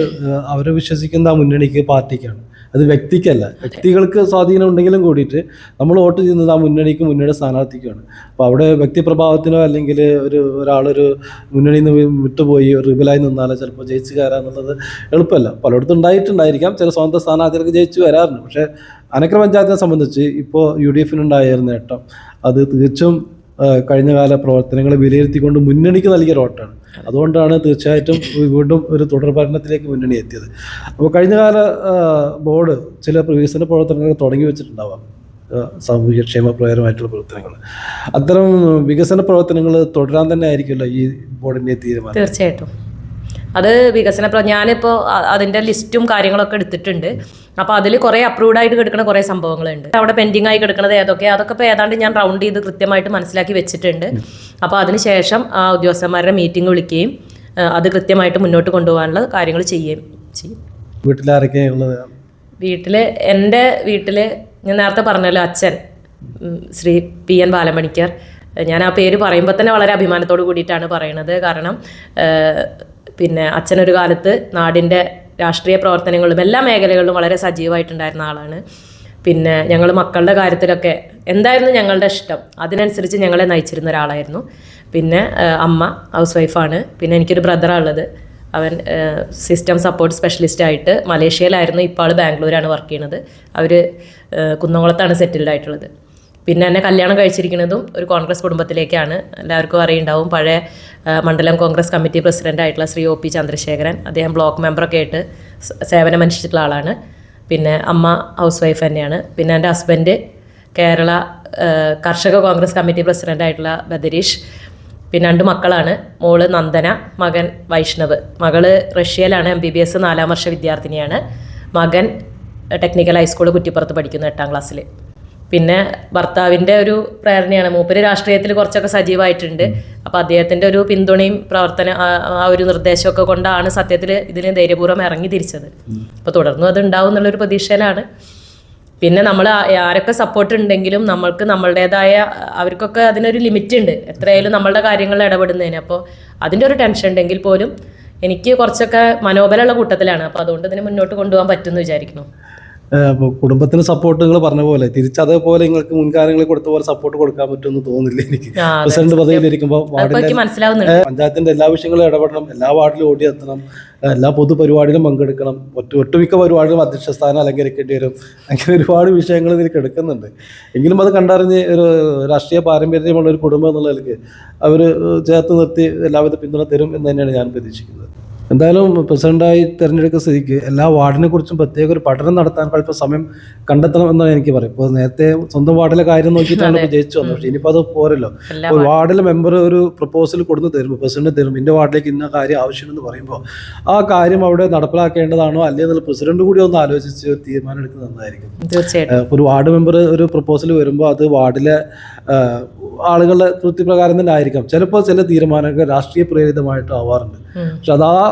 അവരെ വിശ്വസിക്കുന്ന മുന്നണിക്ക്, പാർട്ടിക്കാണ്, അത് വ്യക്തിക്കല്ല. വ്യക്തികൾക്ക് സ്വാധീനം ഉണ്ടെങ്കിലും കൂടിയിട്ട് നമ്മൾ വോട്ട് ചെയ്യുന്നത് ആ മുന്നണിക്ക്, മുന്നണിയുടെ സ്ഥാനാർത്ഥിക്കുമാണ്. അപ്പോൾ അവിടെ വ്യക്തിപ്രഭാവത്തിനോ അല്ലെങ്കിൽ ഒരാളൊരു മുന്നണിയിൽ നിന്ന് വിട്ടുപോയി റിബലായി നിന്നാലോ ചിലപ്പോൾ ജയിച്ചു കയറാന്നുള്ളത് എളുപ്പമല്ല. പലയിടത്തും ഉണ്ടായിട്ടുണ്ടായിരിക്കാം, ചില സ്വന്തം സ്ഥാനാർത്ഥികൾക്ക് ജയിച്ചു വരാറുണ്ട്. പക്ഷേ അനക്കര പഞ്ചായത്തിനെ സംബന്ധിച്ച് ഇപ്പോൾ UDF-നുണ്ടായ നേട്ടം അത് തീർച്ചും കഴിഞ്ഞകാല പ്രവർത്തനങ്ങളെ വിലയിരുത്തിക്കൊണ്ട് മുന്നണിക്ക് നൽകിയ വോട്ടാണ്. അതുകൊണ്ടാണ് തീർച്ചയായിട്ടും വീണ്ടും ഒരു തുടർ ഭരണത്തിലേക്ക് മുന്നണി എത്തിയത്. അപ്പോൾ കഴിഞ്ഞകാല ബോർഡ് ചില വികസന പ്രവർത്തനങ്ങൾ തുടങ്ങി വെച്ചിട്ടുണ്ടാവാം, സാമൂഹ്യക്ഷേമപ്രകരമായിട്ടുള്ള പ്രവർത്തനങ്ങൾ. അത്തരം വികസന പ്രവർത്തനങ്ങൾ തുടരാൻ തന്നെ ആയിരിക്കുമല്ലോ ഈ ബോർഡിൻ്റെ തീരുമാനം. തീർച്ചയായിട്ടും അത് ഞാനിപ്പോൾ അതിൻ്റെ ലിസ്റ്റും കാര്യങ്ങളൊക്കെ എടുത്തിട്ടുണ്ട്. അപ്പോൾ അതിൽ കുറേ അപ്രൂവ്ഡ് ആയിട്ട് കിടക്കുന്ന കുറേ സംഭവങ്ങളുണ്ട്. അവിടെ പെൻഡിങ് ആയി കിടക്കുന്നത് അതൊക്കെ ഇപ്പോൾ ഏതാണ്ട് ഞാൻ റൗണ്ട് ചെയ്ത് കൃത്യമായിട്ട് മനസ്സിലാക്കി വെച്ചിട്ടുണ്ട്. അപ്പോൾ അതിനുശേഷം ആ ഉദ്യോഗസ്ഥന്മാരുടെ മീറ്റിംഗ് വിളിക്കുകയും അത് കൃത്യമായിട്ട് മുന്നോട്ട് കൊണ്ടുപോകാനുള്ള കാര്യങ്ങൾ ചെയ്യും. വീട്ടിലാരൊക്കെയുള്ളത്? എൻ്റെ വീട്ടിൽ ഞാൻ നേരത്തെ പറഞ്ഞല്ലോ, അച്ഛൻ ശ്രീ PN ബാലമണിക്കർ. ഞാൻ ആ പേര് പറയുമ്പോൾ തന്നെ വളരെ അഭിമാനത്തോട് കൂടിയിട്ടാണ് പറയണത്. കാരണം പിന്നെ അച്ഛനൊരു കാലത്ത് നാടിൻ്റെ രാഷ്ട്രീയ പ്രവർത്തനങ്ങളിലും എല്ലാ മേഖലകളിലും വളരെ സജീവമായിട്ടുണ്ടായിരുന്ന ആളാണ്. പിന്നെ ഞങ്ങൾ മക്കളുടെ കാര്യത്തിലൊക്കെ എന്തായിരുന്നു ഞങ്ങളുടെ ഇഷ്ടം, അതിനനുസരിച്ച് ഞങ്ങളെ നയിച്ചിരുന്ന ഒരാളായിരുന്നു. പിന്നെ അമ്മ ഹൗസ് വൈഫാണ്. പിന്നെ എനിക്കൊരു ബ്രദറാണുള്ളത്, അവൻ സിസ്റ്റം സപ്പോർട്ട് സ്പെഷ്യലിസ്റ്റായിട്ട് മലേഷ്യയിലായിരുന്നു, ഇപ്പോൾ ആൾ ബാംഗ്ലൂരാണ് വർക്ക് ചെയ്യുന്നത്. അവർ കുന്നംകുളത്താണ് സെറ്റിൽഡ് ആയിട്ടുള്ളത്. പിന്നെ എന്നെ കല്യാണം കഴിച്ചിരിക്കുന്നതും ഒരു കോൺഗ്രസ് കുടുംബത്തിലേക്കാണ്. എല്ലാവർക്കും അറിയുണ്ടാവും, പഴയ മണ്ഡലം കോൺഗ്രസ് കമ്മിറ്റി പ്രസിഡൻ്റ് ആയിട്ടുള്ള ശ്രീ OP ചന്ദ്രശേഖരൻ. അദ്ദേഹം ബ്ലോക്ക് മെമ്പറൊക്കെ ആയിട്ട് സേവനമനുഷ്ഠിച്ചിട്ടുള്ള ആളാണ്. പിന്നെ അമ്മ ഹൗസ് വൈഫ് തന്നെയാണ്. പിന്നെ എൻ്റെ ഹസ്ബൻഡ് കേരള കർഷക കോൺഗ്രസ് കമ്മിറ്റി പ്രസിഡൻ്റ് ആയിട്ടുള്ള ബദരീഷ്. പിന്നെ 2 മക്കളാണ്, മോള് നന്ദന, മകൻ വൈഷ്ണവ്. മകള് റഷ്യയിലാണ്, MBBS 4ാം വർഷ വിദ്യാർത്ഥിനിയാണ്. മകൻ ടെക്നിക്കൽ ഹൈസ്കൂൾ കുറ്റിപ്പുറത്ത് പഠിക്കുന്നു, 8ാം ക്ലാസ്സിൽ. പിന്നെ ഭർത്താവിൻ്റെ ഒരു പ്രേരണയാണ്, മൂപ്പര് രാഷ്ട്രീയത്തിൽ കുറച്ചൊക്കെ സജീവമായിട്ടുണ്ട്. അപ്പോൾ അദ്ദേഹത്തിൻ്റെ ഒരു പിന്തുണയും ആ ഒരു നിർദ്ദേശമൊക്കെ കൊണ്ടാണ് സത്യത്തിൽ ഇതിന് ധൈര്യപൂർവ്വം ഇറങ്ങി തിരിച്ചത്. അപ്പോൾ തുടർന്നും അത് ഉണ്ടാവും എന്നുള്ളൊരു പ്രതീക്ഷയിലാണ്. പിന്നെ നമ്മൾ ആരൊക്കെ സപ്പോർട്ട് ഉണ്ടെങ്കിലും നമ്മൾക്ക് നമ്മളുടേതായ അവർക്കൊക്കെ അതിനൊരു ലിമിറ്റ് ഉണ്ട്, എത്രയായാലും നമ്മളുടെ കാര്യങ്ങളിൽ ഇടപെടുന്നതിന്. അപ്പോൾ അതിൻ്റെ ഒരു ടെൻഷൻ ഉണ്ടെങ്കിൽ പോലും എനിക്ക് കുറച്ചൊക്കെ മനോബലമുള്ള കൂട്ടത്തിലാണ്. അപ്പോൾ അതുകൊണ്ട് ഇതിനെ മുന്നോട്ട് കൊണ്ടുപോകാൻ പറ്റുമെന്ന് വിചാരിക്കുന്നു. അപ്പോൾ കുടുംബത്തിന് സപ്പോർട്ട് നിങ്ങൾ പറഞ്ഞ പോലെ തിരിച്ചതേപോലെ നിങ്ങൾക്ക് മുൻകാലങ്ങളിൽ കൊടുത്ത പോലെ സപ്പോർട്ട് കൊടുക്കാൻ പറ്റുമെന്ന് തോന്നുന്നില്ല എനിക്ക്. പ്രസിഡന്റ് പദവിയിലിരിക്കുമ്പോൾ പഞ്ചായത്തിന്റെ എല്ലാ വിഷയങ്ങളും ഇടപെടണം, എല്ലാ വാർഡിലും ഓടിയെത്തണം, എല്ലാ പൊതുപരിപാടിയിലും പങ്കെടുക്കണം, ഒട്ടുമിക്ക പരിപാടികളും അധ്യക്ഷ സ്ഥാനം അലങ്കരിക്കേണ്ടി വരും. അങ്ങനെ ഒരുപാട് വിഷയങ്ങൾ ഇതിൽ കിടക്കുന്നുണ്ട്. എങ്കിലും അത് കണ്ടറിഞ്ഞ് ഒരു രാഷ്ട്രീയ പാരമ്പര്യമുള്ള ഒരു കുടുംബം എന്നുള്ള നിലയ്ക്ക് അവർ ചേർത്ത് നിർത്തി എല്ലാവിധ പിന്തുണ തരും എന്ന് തന്നെയാണ് ഞാൻ പ്രതീക്ഷിക്കുന്നത്. എന്തായാലും പ്രസിഡന്റായി തിരഞ്ഞെടുക്കുന്ന സ്ഥിതിക്ക് എല്ലാ വാർഡിനെ കുറിച്ചും പ്രത്യേക ഒരു പഠനം നടത്താൻ അല്പം സമയം കണ്ടെത്തണം എന്നാണ് എനിക്ക് പറയും. ഇപ്പോൾ നേരത്തെ സ്വന്തം വാർഡിലെ കാര്യം നോക്കിയിട്ടാണ് ഇപ്പോൾ ജയിച്ചു വന്നത്. പക്ഷേ ഇനിയിപ്പോൾ അത് പോരല്ലോ. ഒരു വാർഡിലെ മെമ്പർ ഒരു പ്രപ്പോസൽ കൊടുത്ത് തരുമ്പോൾ പ്രസിഡന്റ് തരും, എൻ്റെ വാർഡിലേക്ക് ഇന്ന കാര്യം ആവശ്യമെന്ന് പറയുമ്പോൾ ആ കാര്യം അവിടെ നടപ്പിലാക്കേണ്ടതാണോ അല്ലെങ്കിൽ പ്രസിഡന്റ് കൂടി ഒന്ന് ആലോചിച്ച് തീരുമാനം എടുക്കുന്നത് നന്നായിരിക്കും. തീർച്ചയായിട്ടും ഒരു വാർഡ് മെമ്പർ ഒരു പ്രപ്പോസൽ വരുമ്പോൾ അത് വാർഡിലെ ആളുകളുടെ തൃപ്തിപ്രകാരം തന്നെ ആയിരിക്കാം. ചിലപ്പോൾ ചില തീരുമാനങ്ങൾ രാഷ്ട്രീയ പ്രേരിതമായിട്ട് ആവാറുണ്ട്. പക്ഷെ അത്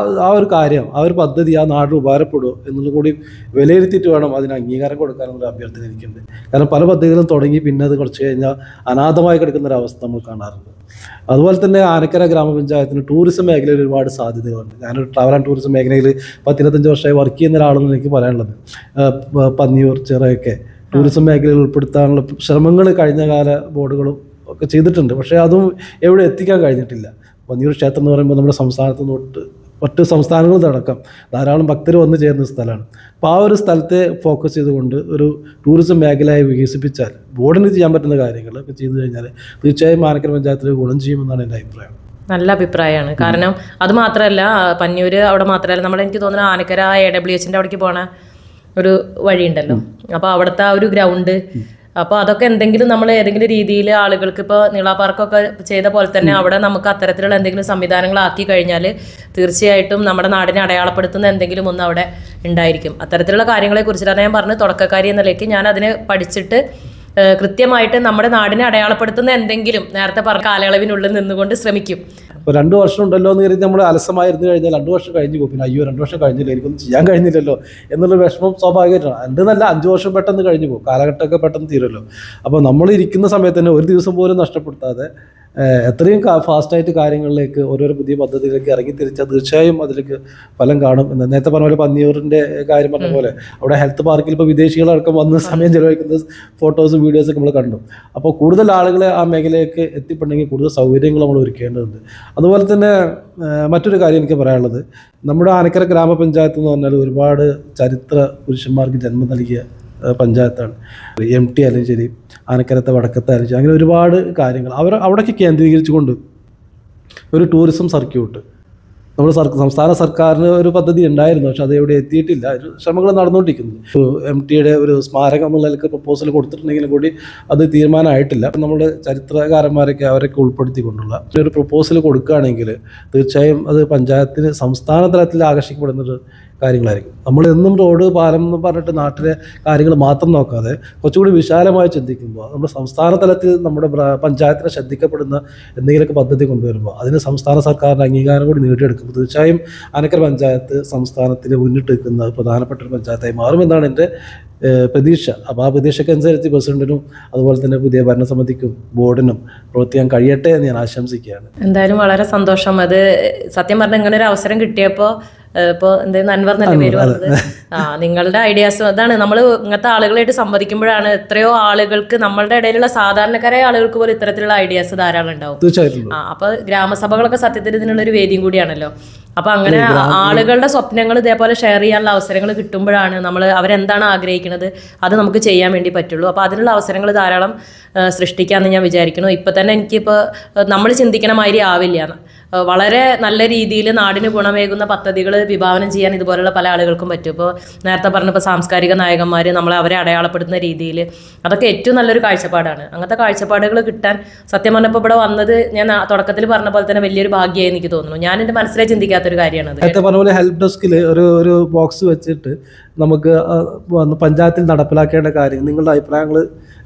ആ ഒരു കാര്യം, ആ ഒരു പദ്ധതി ആ നാടിന് ഉപകാരപ്പെടുമോ എന്നുള്ളത് കൂടി വിലയിരുത്തിയിട്ട് വേണം അതിന് അംഗീകാരം കൊടുക്കാനുള്ള അഭ്യർത്ഥന എനിക്കുണ്ട്. കാരണം പല പദ്ധതികളും തുടങ്ങി പിന്നെ അത് കുറച്ച് കഴിഞ്ഞാൽ അനാഥമായി കിടക്കുന്ന ഒരു അവസ്ഥ നമ്മൾ കാണാറുണ്ട്. അതുപോലെ തന്നെ ആനക്കര ഗ്രാമപഞ്ചായത്തിന് ടൂറിസം മേഖലയിൽ ഒരുപാട് സാധ്യതകളുണ്ട്. ഞാനൊരു ട്രാവൽ ആൻഡ് ടൂറിസം മേഖലയിൽ 10-25 വർഷമായി വർക്ക് ചെയ്യുന്ന ഒരാളെന്ന് എനിക്ക് പറയാനുള്ളത്. പന്നിയൂർ ചിറയൊക്കെ ടൂറിസം മേഖലയിൽ ഉൾപ്പെടുത്താനുള്ള ശ്രമങ്ങൾ കഴിഞ്ഞ കാല ബോർഡുകളും ഒക്കെ ചെയ്തിട്ടുണ്ട്. പക്ഷേ അതും എവിടെ എത്തിക്കാൻ കഴിഞ്ഞിട്ടില്ല. പന്നിയൂർ ക്ഷേത്രം എന്ന് പറയുമ്പോൾ നമ്മുടെ സംസ്ഥാനത്ത് തൊട്ട് മറ്റ് സംസ്ഥാനങ്ങളിലടക്കം ധാരാളം ഭക്തർ വന്നു ചേരുന്ന സ്ഥലമാണ്. അപ്പോൾ ആ ഒരു സ്ഥലത്തെ ഫോക്കസ് ചെയ്തുകൊണ്ട് ഒരു ടൂറിസം മേഖലയായി വികസിപ്പിച്ചാൽ ബോർഡിന് ചെയ്യാൻ പറ്റുന്ന കാര്യങ്ങളൊക്കെ ചെയ്തു കഴിഞ്ഞാൽ തീർച്ചയായും ആനക്കര പഞ്ചായത്തിൽ ഗുണം ചെയ്യുമെന്നാണ് എൻ്റെ അഭിപ്രായം. നല്ല അഭിപ്രായമാണ്. കാരണം അത് മാത്രമല്ല, പന്നിയൂർ അവിടെ മാത്രമല്ല, എനിക്ക് തോന്നുന്നു ആനക്കര AWHൻ്റെ അവിടേക്ക് പോണ ഒരു വഴിയുണ്ടല്ലോ, അപ്പോൾ അവിടുത്തെ ആ ഒരു ഗ്രൗണ്ട്, അപ്പോൾ അതൊക്കെ എന്തെങ്കിലും നമ്മൾ ഏതെങ്കിലും രീതിയിൽ ആളുകൾക്ക് ഇപ്പോൾ നീള പാർക്കൊക്കെ ചെയ്ത പോലെ തന്നെ അവിടെ നമുക്ക് അത്തരത്തിലുള്ള എന്തെങ്കിലും സംവിധാനങ്ങളാക്കി കഴിഞ്ഞാൽ തീർച്ചയായിട്ടും നമ്മുടെ നാടിനെ അടയാളപ്പെടുത്തുന്ന എന്തെങ്കിലും ഒന്ന് അവിടെ ഉണ്ടായിരിക്കും. അത്തരത്തിലുള്ള കാര്യങ്ങളെ കുറിച്ചിട്ടാണ് ഞാൻ പറഞ്ഞത്, തുടക്കക്കാരി എന്ന നിലയ്ക്ക് ഞാൻ അതിന് പഠിച്ചിട്ട് കൃത്യമായിട്ട് നമ്മുടെ നാടിനെ അടയാളപ്പെടുത്തുന്ന എന്തെങ്കിലും നേരത്തെ പറഞ്ഞ കാലയളവിനുള്ളിൽ നിന്നുകൊണ്ട് ശ്രമിക്കും. ഇപ്പോൾ 2 വർഷം ഉണ്ടല്ലോ എന്ന് കരുതി നമ്മൾ അലസമായിരുന്നു കഴിഞ്ഞാൽ 2 വർഷം കഴിഞ്ഞു പോകും. പിന്നെ അയ്യോ 2 വർഷം കഴിഞ്ഞില്ല, എനിക്കൊന്നും ചെയ്യാൻ കഴിഞ്ഞില്ലല്ലോ എന്നുള്ള വിഷമം സ്വാഭാവികമായിട്ടാണ്. 2 5 വർഷം പെട്ടെന്ന് കഴിഞ്ഞു പോകും, കാലഘട്ടമൊക്കെ പെട്ടെന്ന് തീരുമല്ലോ. അപ്പോൾ നമ്മൾ ഇരിക്കുന്ന സമയത്ത് തന്നെ ഒരു ദിവസം പോലും നഷ്ടപ്പെടുത്താതെ എത്രയും ഫാസ്റ്റായിട്ട് കാര്യങ്ങളിലേക്ക് ഓരോരോ പുതിയ പദ്ധതിയിലേക്ക് ഇറങ്ങി തിരിച്ചാൽ തീർച്ചയായും അതിലേക്ക് ഫലം കാണും. നേരത്തെ പറഞ്ഞ പോലെ പന്നിയൂറിൻ്റെ കാര്യം പറഞ്ഞ പോലെ അവിടെ ഹെൽത്ത് പാർക്കിൽ ഇപ്പോൾ വിദേശികളടക്കം വന്ന് സമയം ചെലവഴിക്കുന്ന ഫോട്ടോസും വീഡിയോസൊക്കെ നമ്മൾ കണ്ടു. അപ്പോൾ കൂടുതൽ ആളുകളെ ആ മേഖലയിലേക്ക് എത്തിപ്പെടണമെങ്കിൽ കൂടുതൽ സൗകര്യങ്ങൾ നമ്മൾ ഒരുക്കേണ്ടതുണ്ട്. അതുപോലെ തന്നെ മറ്റൊരു കാര്യം എനിക്ക് പറയാനുള്ളത്, നമ്മുടെ ആനക്കര ഗ്രാമപഞ്ചായത്ത് എന്ന് പറഞ്ഞാൽ ഒരുപാട് ചരിത്ര പുരുഷന്മാർക്ക് ജന്മം നൽകിയ പഞ്ചായത്താണ്. MT അല്ലെങ്കിൽ ശരി, ആനക്കരത്തെ വടക്കത്തെ അല്ലെങ്കിൽ ശരി, അങ്ങനെ ഒരുപാട് കാര്യങ്ങൾ അവിടേക്ക് കേന്ദ്രീകരിച്ചുകൊണ്ട് ഒരു ടൂറിസം സർക്യൂട്ട് നമ്മൾ സംസ്ഥാന സർക്കാരിന് ഒരു പദ്ധതി ഉണ്ടായിരുന്നു. പക്ഷെ അത് എവിടെ എത്തിയിട്ടില്ല. ശ്രമങ്ങൾ നടന്നുകൊണ്ടിരിക്കുന്നു. MTയുടെ ഒരു സ്മാരകം എന്നുള്ള നിലയ്ക്ക് പ്രപ്പോസൽ കൊടുത്തിട്ടുണ്ടെങ്കിലും കൂടി അത് തീരുമാനമായിട്ടില്ല. നമ്മുടെ ചരിത്രകാരന്മാരൊക്കെ അവരൊക്കെ ഉൾപ്പെടുത്തിക്കൊണ്ടുള്ള ഒരു പ്രപ്പോസൽ കൊടുക്കുകയാണെങ്കിൽ തീർച്ചയായും അത് പഞ്ചായത്തിന് സംസ്ഥാന തലത്തിൽ ആകർഷിക്കപ്പെടുന്നൊരു കാര്യങ്ങളായിരിക്കും. നമ്മൾ എന്നും റോഡ് പാലം എന്ന് പറഞ്ഞിട്ട് നാട്ടിലെ കാര്യങ്ങൾ മാത്രം നോക്കാതെ കുറച്ചുകൂടി വിശാലമായി ചിന്തിക്കുമ്പോൾ നമ്മുടെ സംസ്ഥാന തലത്തിൽ നമ്മുടെ പഞ്ചായത്തിനെ ശ്രദ്ധിക്കപ്പെടുന്ന എന്തെങ്കിലുമൊക്കെ പദ്ധതി കൊണ്ടുവരുമ്പോൾ അതിന് സംസ്ഥാന സർക്കാരിൻ്റെ അംഗീകാരം കൂടി നേടിയെടുക്കുമ്പോൾ തീർച്ചയായും ആനക്കര പഞ്ചായത്ത് സംസ്ഥാനത്തിൽ മുന്നിട്ട് നിൽക്കുന്ന പ്രധാനപ്പെട്ട ഒരു പഞ്ചായത്തായി മാറുമെന്നാണ് എൻ്റെ പ്രതീക്ഷ. അപ്പോൾ ആ പ്രതീക്ഷയ്ക്കനുസരിച്ച് പ്രസിഡന്റിനും അതുപോലെ തന്നെ പുതിയ ഭരണസമിതിക്കും ബോർഡിനും പ്രവർത്തിക്കാൻ കഴിയട്ടെ എന്ന് ഞാൻ ആശംസിക്കുകയാണ്. എന്തായാലും വളരെ സന്തോഷം. അത് സത്യം പറഞ്ഞാൽ ഇങ്ങനെ ഒരു അവസരം കിട്ടിയപ്പോൾ ഇപ്പോൾ എന്തായാലും അൻവർ നല്ല പേര് പറഞ്ഞത്, നിങ്ങളുടെ ഐഡിയാസ് അതാണ്. നമ്മൾ ഇങ്ങനത്തെ ആളുകളായിട്ട് സംവദിക്കുമ്പോഴാണ് എത്രയോ ആളുകൾക്ക്, നമ്മളുടെ ഇടയിലുള്ള സാധാരണക്കാരായ ആളുകൾക്ക് പോലും ഇത്തരത്തിലുള്ള ഐഡിയാസ് ധാരാളം ഉണ്ടാവും. തീർച്ചയായിട്ടും. അപ്പോൾ ഗ്രാമസഭകളൊക്കെ സത്യത്തിൽ ഇതിനുള്ളൊരു വേദിയും കൂടിയാണല്ലോ. അപ്പോൾ അങ്ങനെ ആളുകളുടെ സ്വപ്നങ്ങൾ ഇതേപോലെ ഷെയർ ചെയ്യാനുള്ള അവസരങ്ങൾ കിട്ടുമ്പോഴാണ് നമ്മൾ അവരെന്താണ് ആഗ്രഹിക്കുന്നത് അത് നമുക്ക് ചെയ്യാൻ വേണ്ടി പറ്റുള്ളൂ. അപ്പോൾ അതിനുള്ള അവസരങ്ങൾ ധാരാളം സൃഷ്ടിക്കാമെന്ന് ഞാൻ വിചാരിക്കുന്നു. ഇപ്പം തന്നെ എനിക്കിപ്പോൾ നമ്മൾ ചിന്തിക്കണ മാതിരി ആവില്ല. വളരെ നല്ല രീതിയിൽ നാടിന് ഗുണമേകുന്ന പദ്ധതികൾ വിഭാവനം ചെയ്യാൻ ഇതുപോലുള്ള പല ആളുകൾക്കും പറ്റും. ഇപ്പോൾ നേരത്തെ പറഞ്ഞപ്പോൾ സാംസ്കാരിക നായകന്മാർ അവരെ അടയാളപ്പെടുത്തുന്ന രീതിയിൽ അതൊക്കെ ഏറ്റവും നല്ലൊരു കാഴ്ചപ്പാടാണ്. അങ്ങനത്തെ കാഴ്ചപ്പാടുകൾ കിട്ടാൻ സത്യം പറഞ്ഞപ്പോൾ ഇവിടെ വന്നത് ഞാൻ തുടക്കത്തിൽ പറഞ്ഞ പോലെ തന്നെ വലിയൊരു ഭാഗ്യമായി എനിക്ക് തോന്നുന്നു. ഞാൻ എൻ്റെ മനസ്സിലെ ചിന്തിക്കാത്തൊരു കാര്യമാണ്. നേരത്തെ പറഞ്ഞ പോലെ ഹെൽപ്പ് ഡെസ്കിൽ ഒരു ബോക്സ് വെച്ചിട്ട് നമുക്ക് പഞ്ചായത്തിൽ നടപ്പിലാക്കേണ്ട കാര്യം നിങ്ങളുടെ അഭിപ്രായങ്ങൾ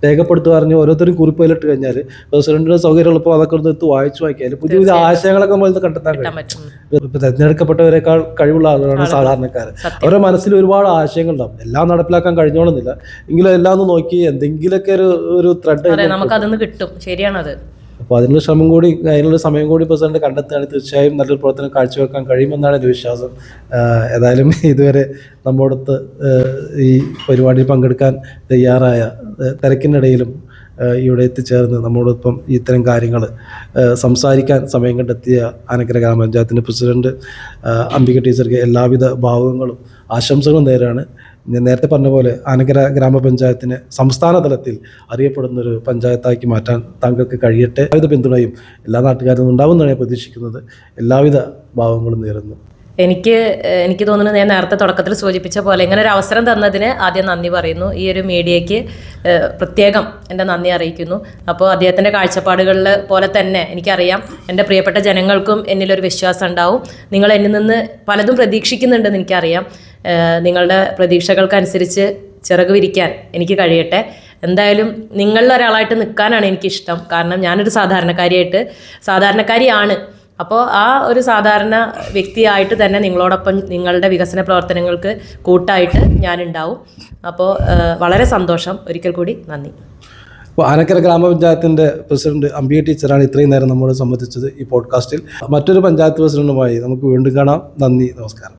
രേഖപ്പെടുത്തുക പറഞ്ഞ് ഓരോരുത്തരും കുറിപ്പയിലിട്ട് കഴിഞ്ഞാൽ പ്രസിഡന്റിന്റെ സൗകര്യമുള്ളപ്പോൾ അതൊക്കെ എടുത്ത് വായിച്ചു വായിക്കാൽ പുതിയ പുതിയ ആശയങ്ങളൊക്കെ നമ്മൾ കണ്ടെത്താൻ കഴിയും. ഇപ്പൊ തെരഞ്ഞെടുക്കപ്പെട്ടവരെക്കാൾ കഴിവുള്ള ആളുകളാണ് സാധാരണക്കാർ. അവരുടെ മനസ്സിൽ ഒരുപാട് ആശയങ്ങളുണ്ടാവും. എല്ലാം നടപ്പിലാക്കാൻ കഴിഞ്ഞോളുന്നില്ല, എങ്കിലും എല്ലാം ഒന്ന് നോക്കി എന്തെങ്കിലുമൊക്കെ ഒരു ത്രെഡ് നമുക്ക് അതൊന്ന് കിട്ടും. ശരിയാണത്. അപ്പോൾ അതിനുള്ള ശ്രമം കൂടി അതിനുള്ള സമയം കൂടി പ്രസിഡന്റ് കണ്ടെത്തുകയാണെങ്കിൽ തീർച്ചയായും നല്ലൊരു പ്രവർത്തനം കാഴ്ചവെക്കാൻ കഴിയുമെന്നാണ് എൻ്റെ വിശ്വാസം. ഏതായാലും ഇതുവരെ നമ്മോടൊത്ത് ഈ പരിപാടിയിൽ പങ്കെടുക്കാൻ തയ്യാറായ തിരക്കിനിടയിലും ഇവിടെ എത്തിച്ചേർന്ന് നമ്മോടൊപ്പം ഇത്തരം കാര്യങ്ങൾ സംസാരിക്കാൻ സമയം കണ്ടെത്തിയ ആനക്കര ഗ്രാമപഞ്ചായത്തിൻ്റെ പ്രസിഡന്റ് അംബിക ടീച്ചർക്ക് എല്ലാവിധ ഭാവുകങ്ങളും ആശംസകളും നേരാണ്. ഞാൻ നേരത്തെ പറഞ്ഞ പോലെ ആനക്കര ഗ്രാമപഞ്ചായത്തിനെ സംസ്ഥാന തലത്തിൽ അറിയപ്പെടുന്നൊരു പഞ്ചായത്താക്കി മാറ്റാൻ താങ്കൾക്ക് കഴിയട്ടെ. എല്ലാവിധ പിന്തുണയും എല്ലാ നാട്ടുകാരും ഉണ്ടാവുമെന്നാണ് ഞാൻ പ്രതീക്ഷിക്കുന്നത്. എല്ലാവിധ ഭാവങ്ങളും നേരുന്നു. എനിക്ക് തോന്നുന്നു ഞാൻ നേരത്തെ തുടക്കത്തിൽ സൂചിപ്പിച്ച പോലെ ഇങ്ങനെ ഒരു അവസരം തന്നതിന് ആദ്യം നന്ദി പറയുന്നു. ഈ ഒരു മീഡിയയ്ക്ക് പ്രത്യേകം എൻ്റെ നന്ദി അറിയിക്കുന്നു. അപ്പോൾ അദ്ദേഹത്തിൻ്റെ കാഴ്ചപ്പാടുകളിൽ പോലെ തന്നെ എനിക്കറിയാം എൻ്റെ പ്രിയപ്പെട്ട ജനങ്ങൾക്കും എന്നിലൊരു വിശ്വാസം ഉണ്ടാവും. നിങ്ങൾ എന്നിൽ നിന്ന് പലതും പ്രതീക്ഷിക്കുന്നുണ്ടെന്ന് എനിക്കറിയാം. നിങ്ങളുടെ പ്രതീക്ഷകൾക്കനുസരിച്ച് ചിറക് വിരിക്കാൻ എനിക്ക് കഴിയട്ടെ. എന്തായാലും നിങ്ങളിൽ ഒരാളായിട്ട് നിൽക്കാനാണ് എനിക്കിഷ്ടം. കാരണം ഞാനൊരു സാധാരണക്കാരിയാണ്. അപ്പോൾ ആ ഒരു സാധാരണ വ്യക്തിയായിട്ട് തന്നെ നിങ്ങളോടൊപ്പം നിങ്ങളുടെ വികസന പ്രവർത്തനങ്ങൾക്ക് കൂട്ടായിട്ട് ഞാനുണ്ടാവും. അപ്പോൾ വളരെ സന്തോഷം. ഒരിക്കൽ കൂടി നന്ദി. അപ്പോൾ ആനക്കര ഗ്രാമപഞ്ചായത്തിൻ്റെ പ്രസിഡന്റ് അംബിക ടീച്ചറാണ് ഇത്രയും നേരം നമ്മോട് സംബന്ധിച്ചത് ഈ പോഡ്കാസ്റ്റിൽ. മറ്റൊരു പഞ്ചായത്ത് പ്രസിഡന്റുമായി നമുക്ക് വീണ്ടും കാണാം. നന്ദി, നമസ്കാരം.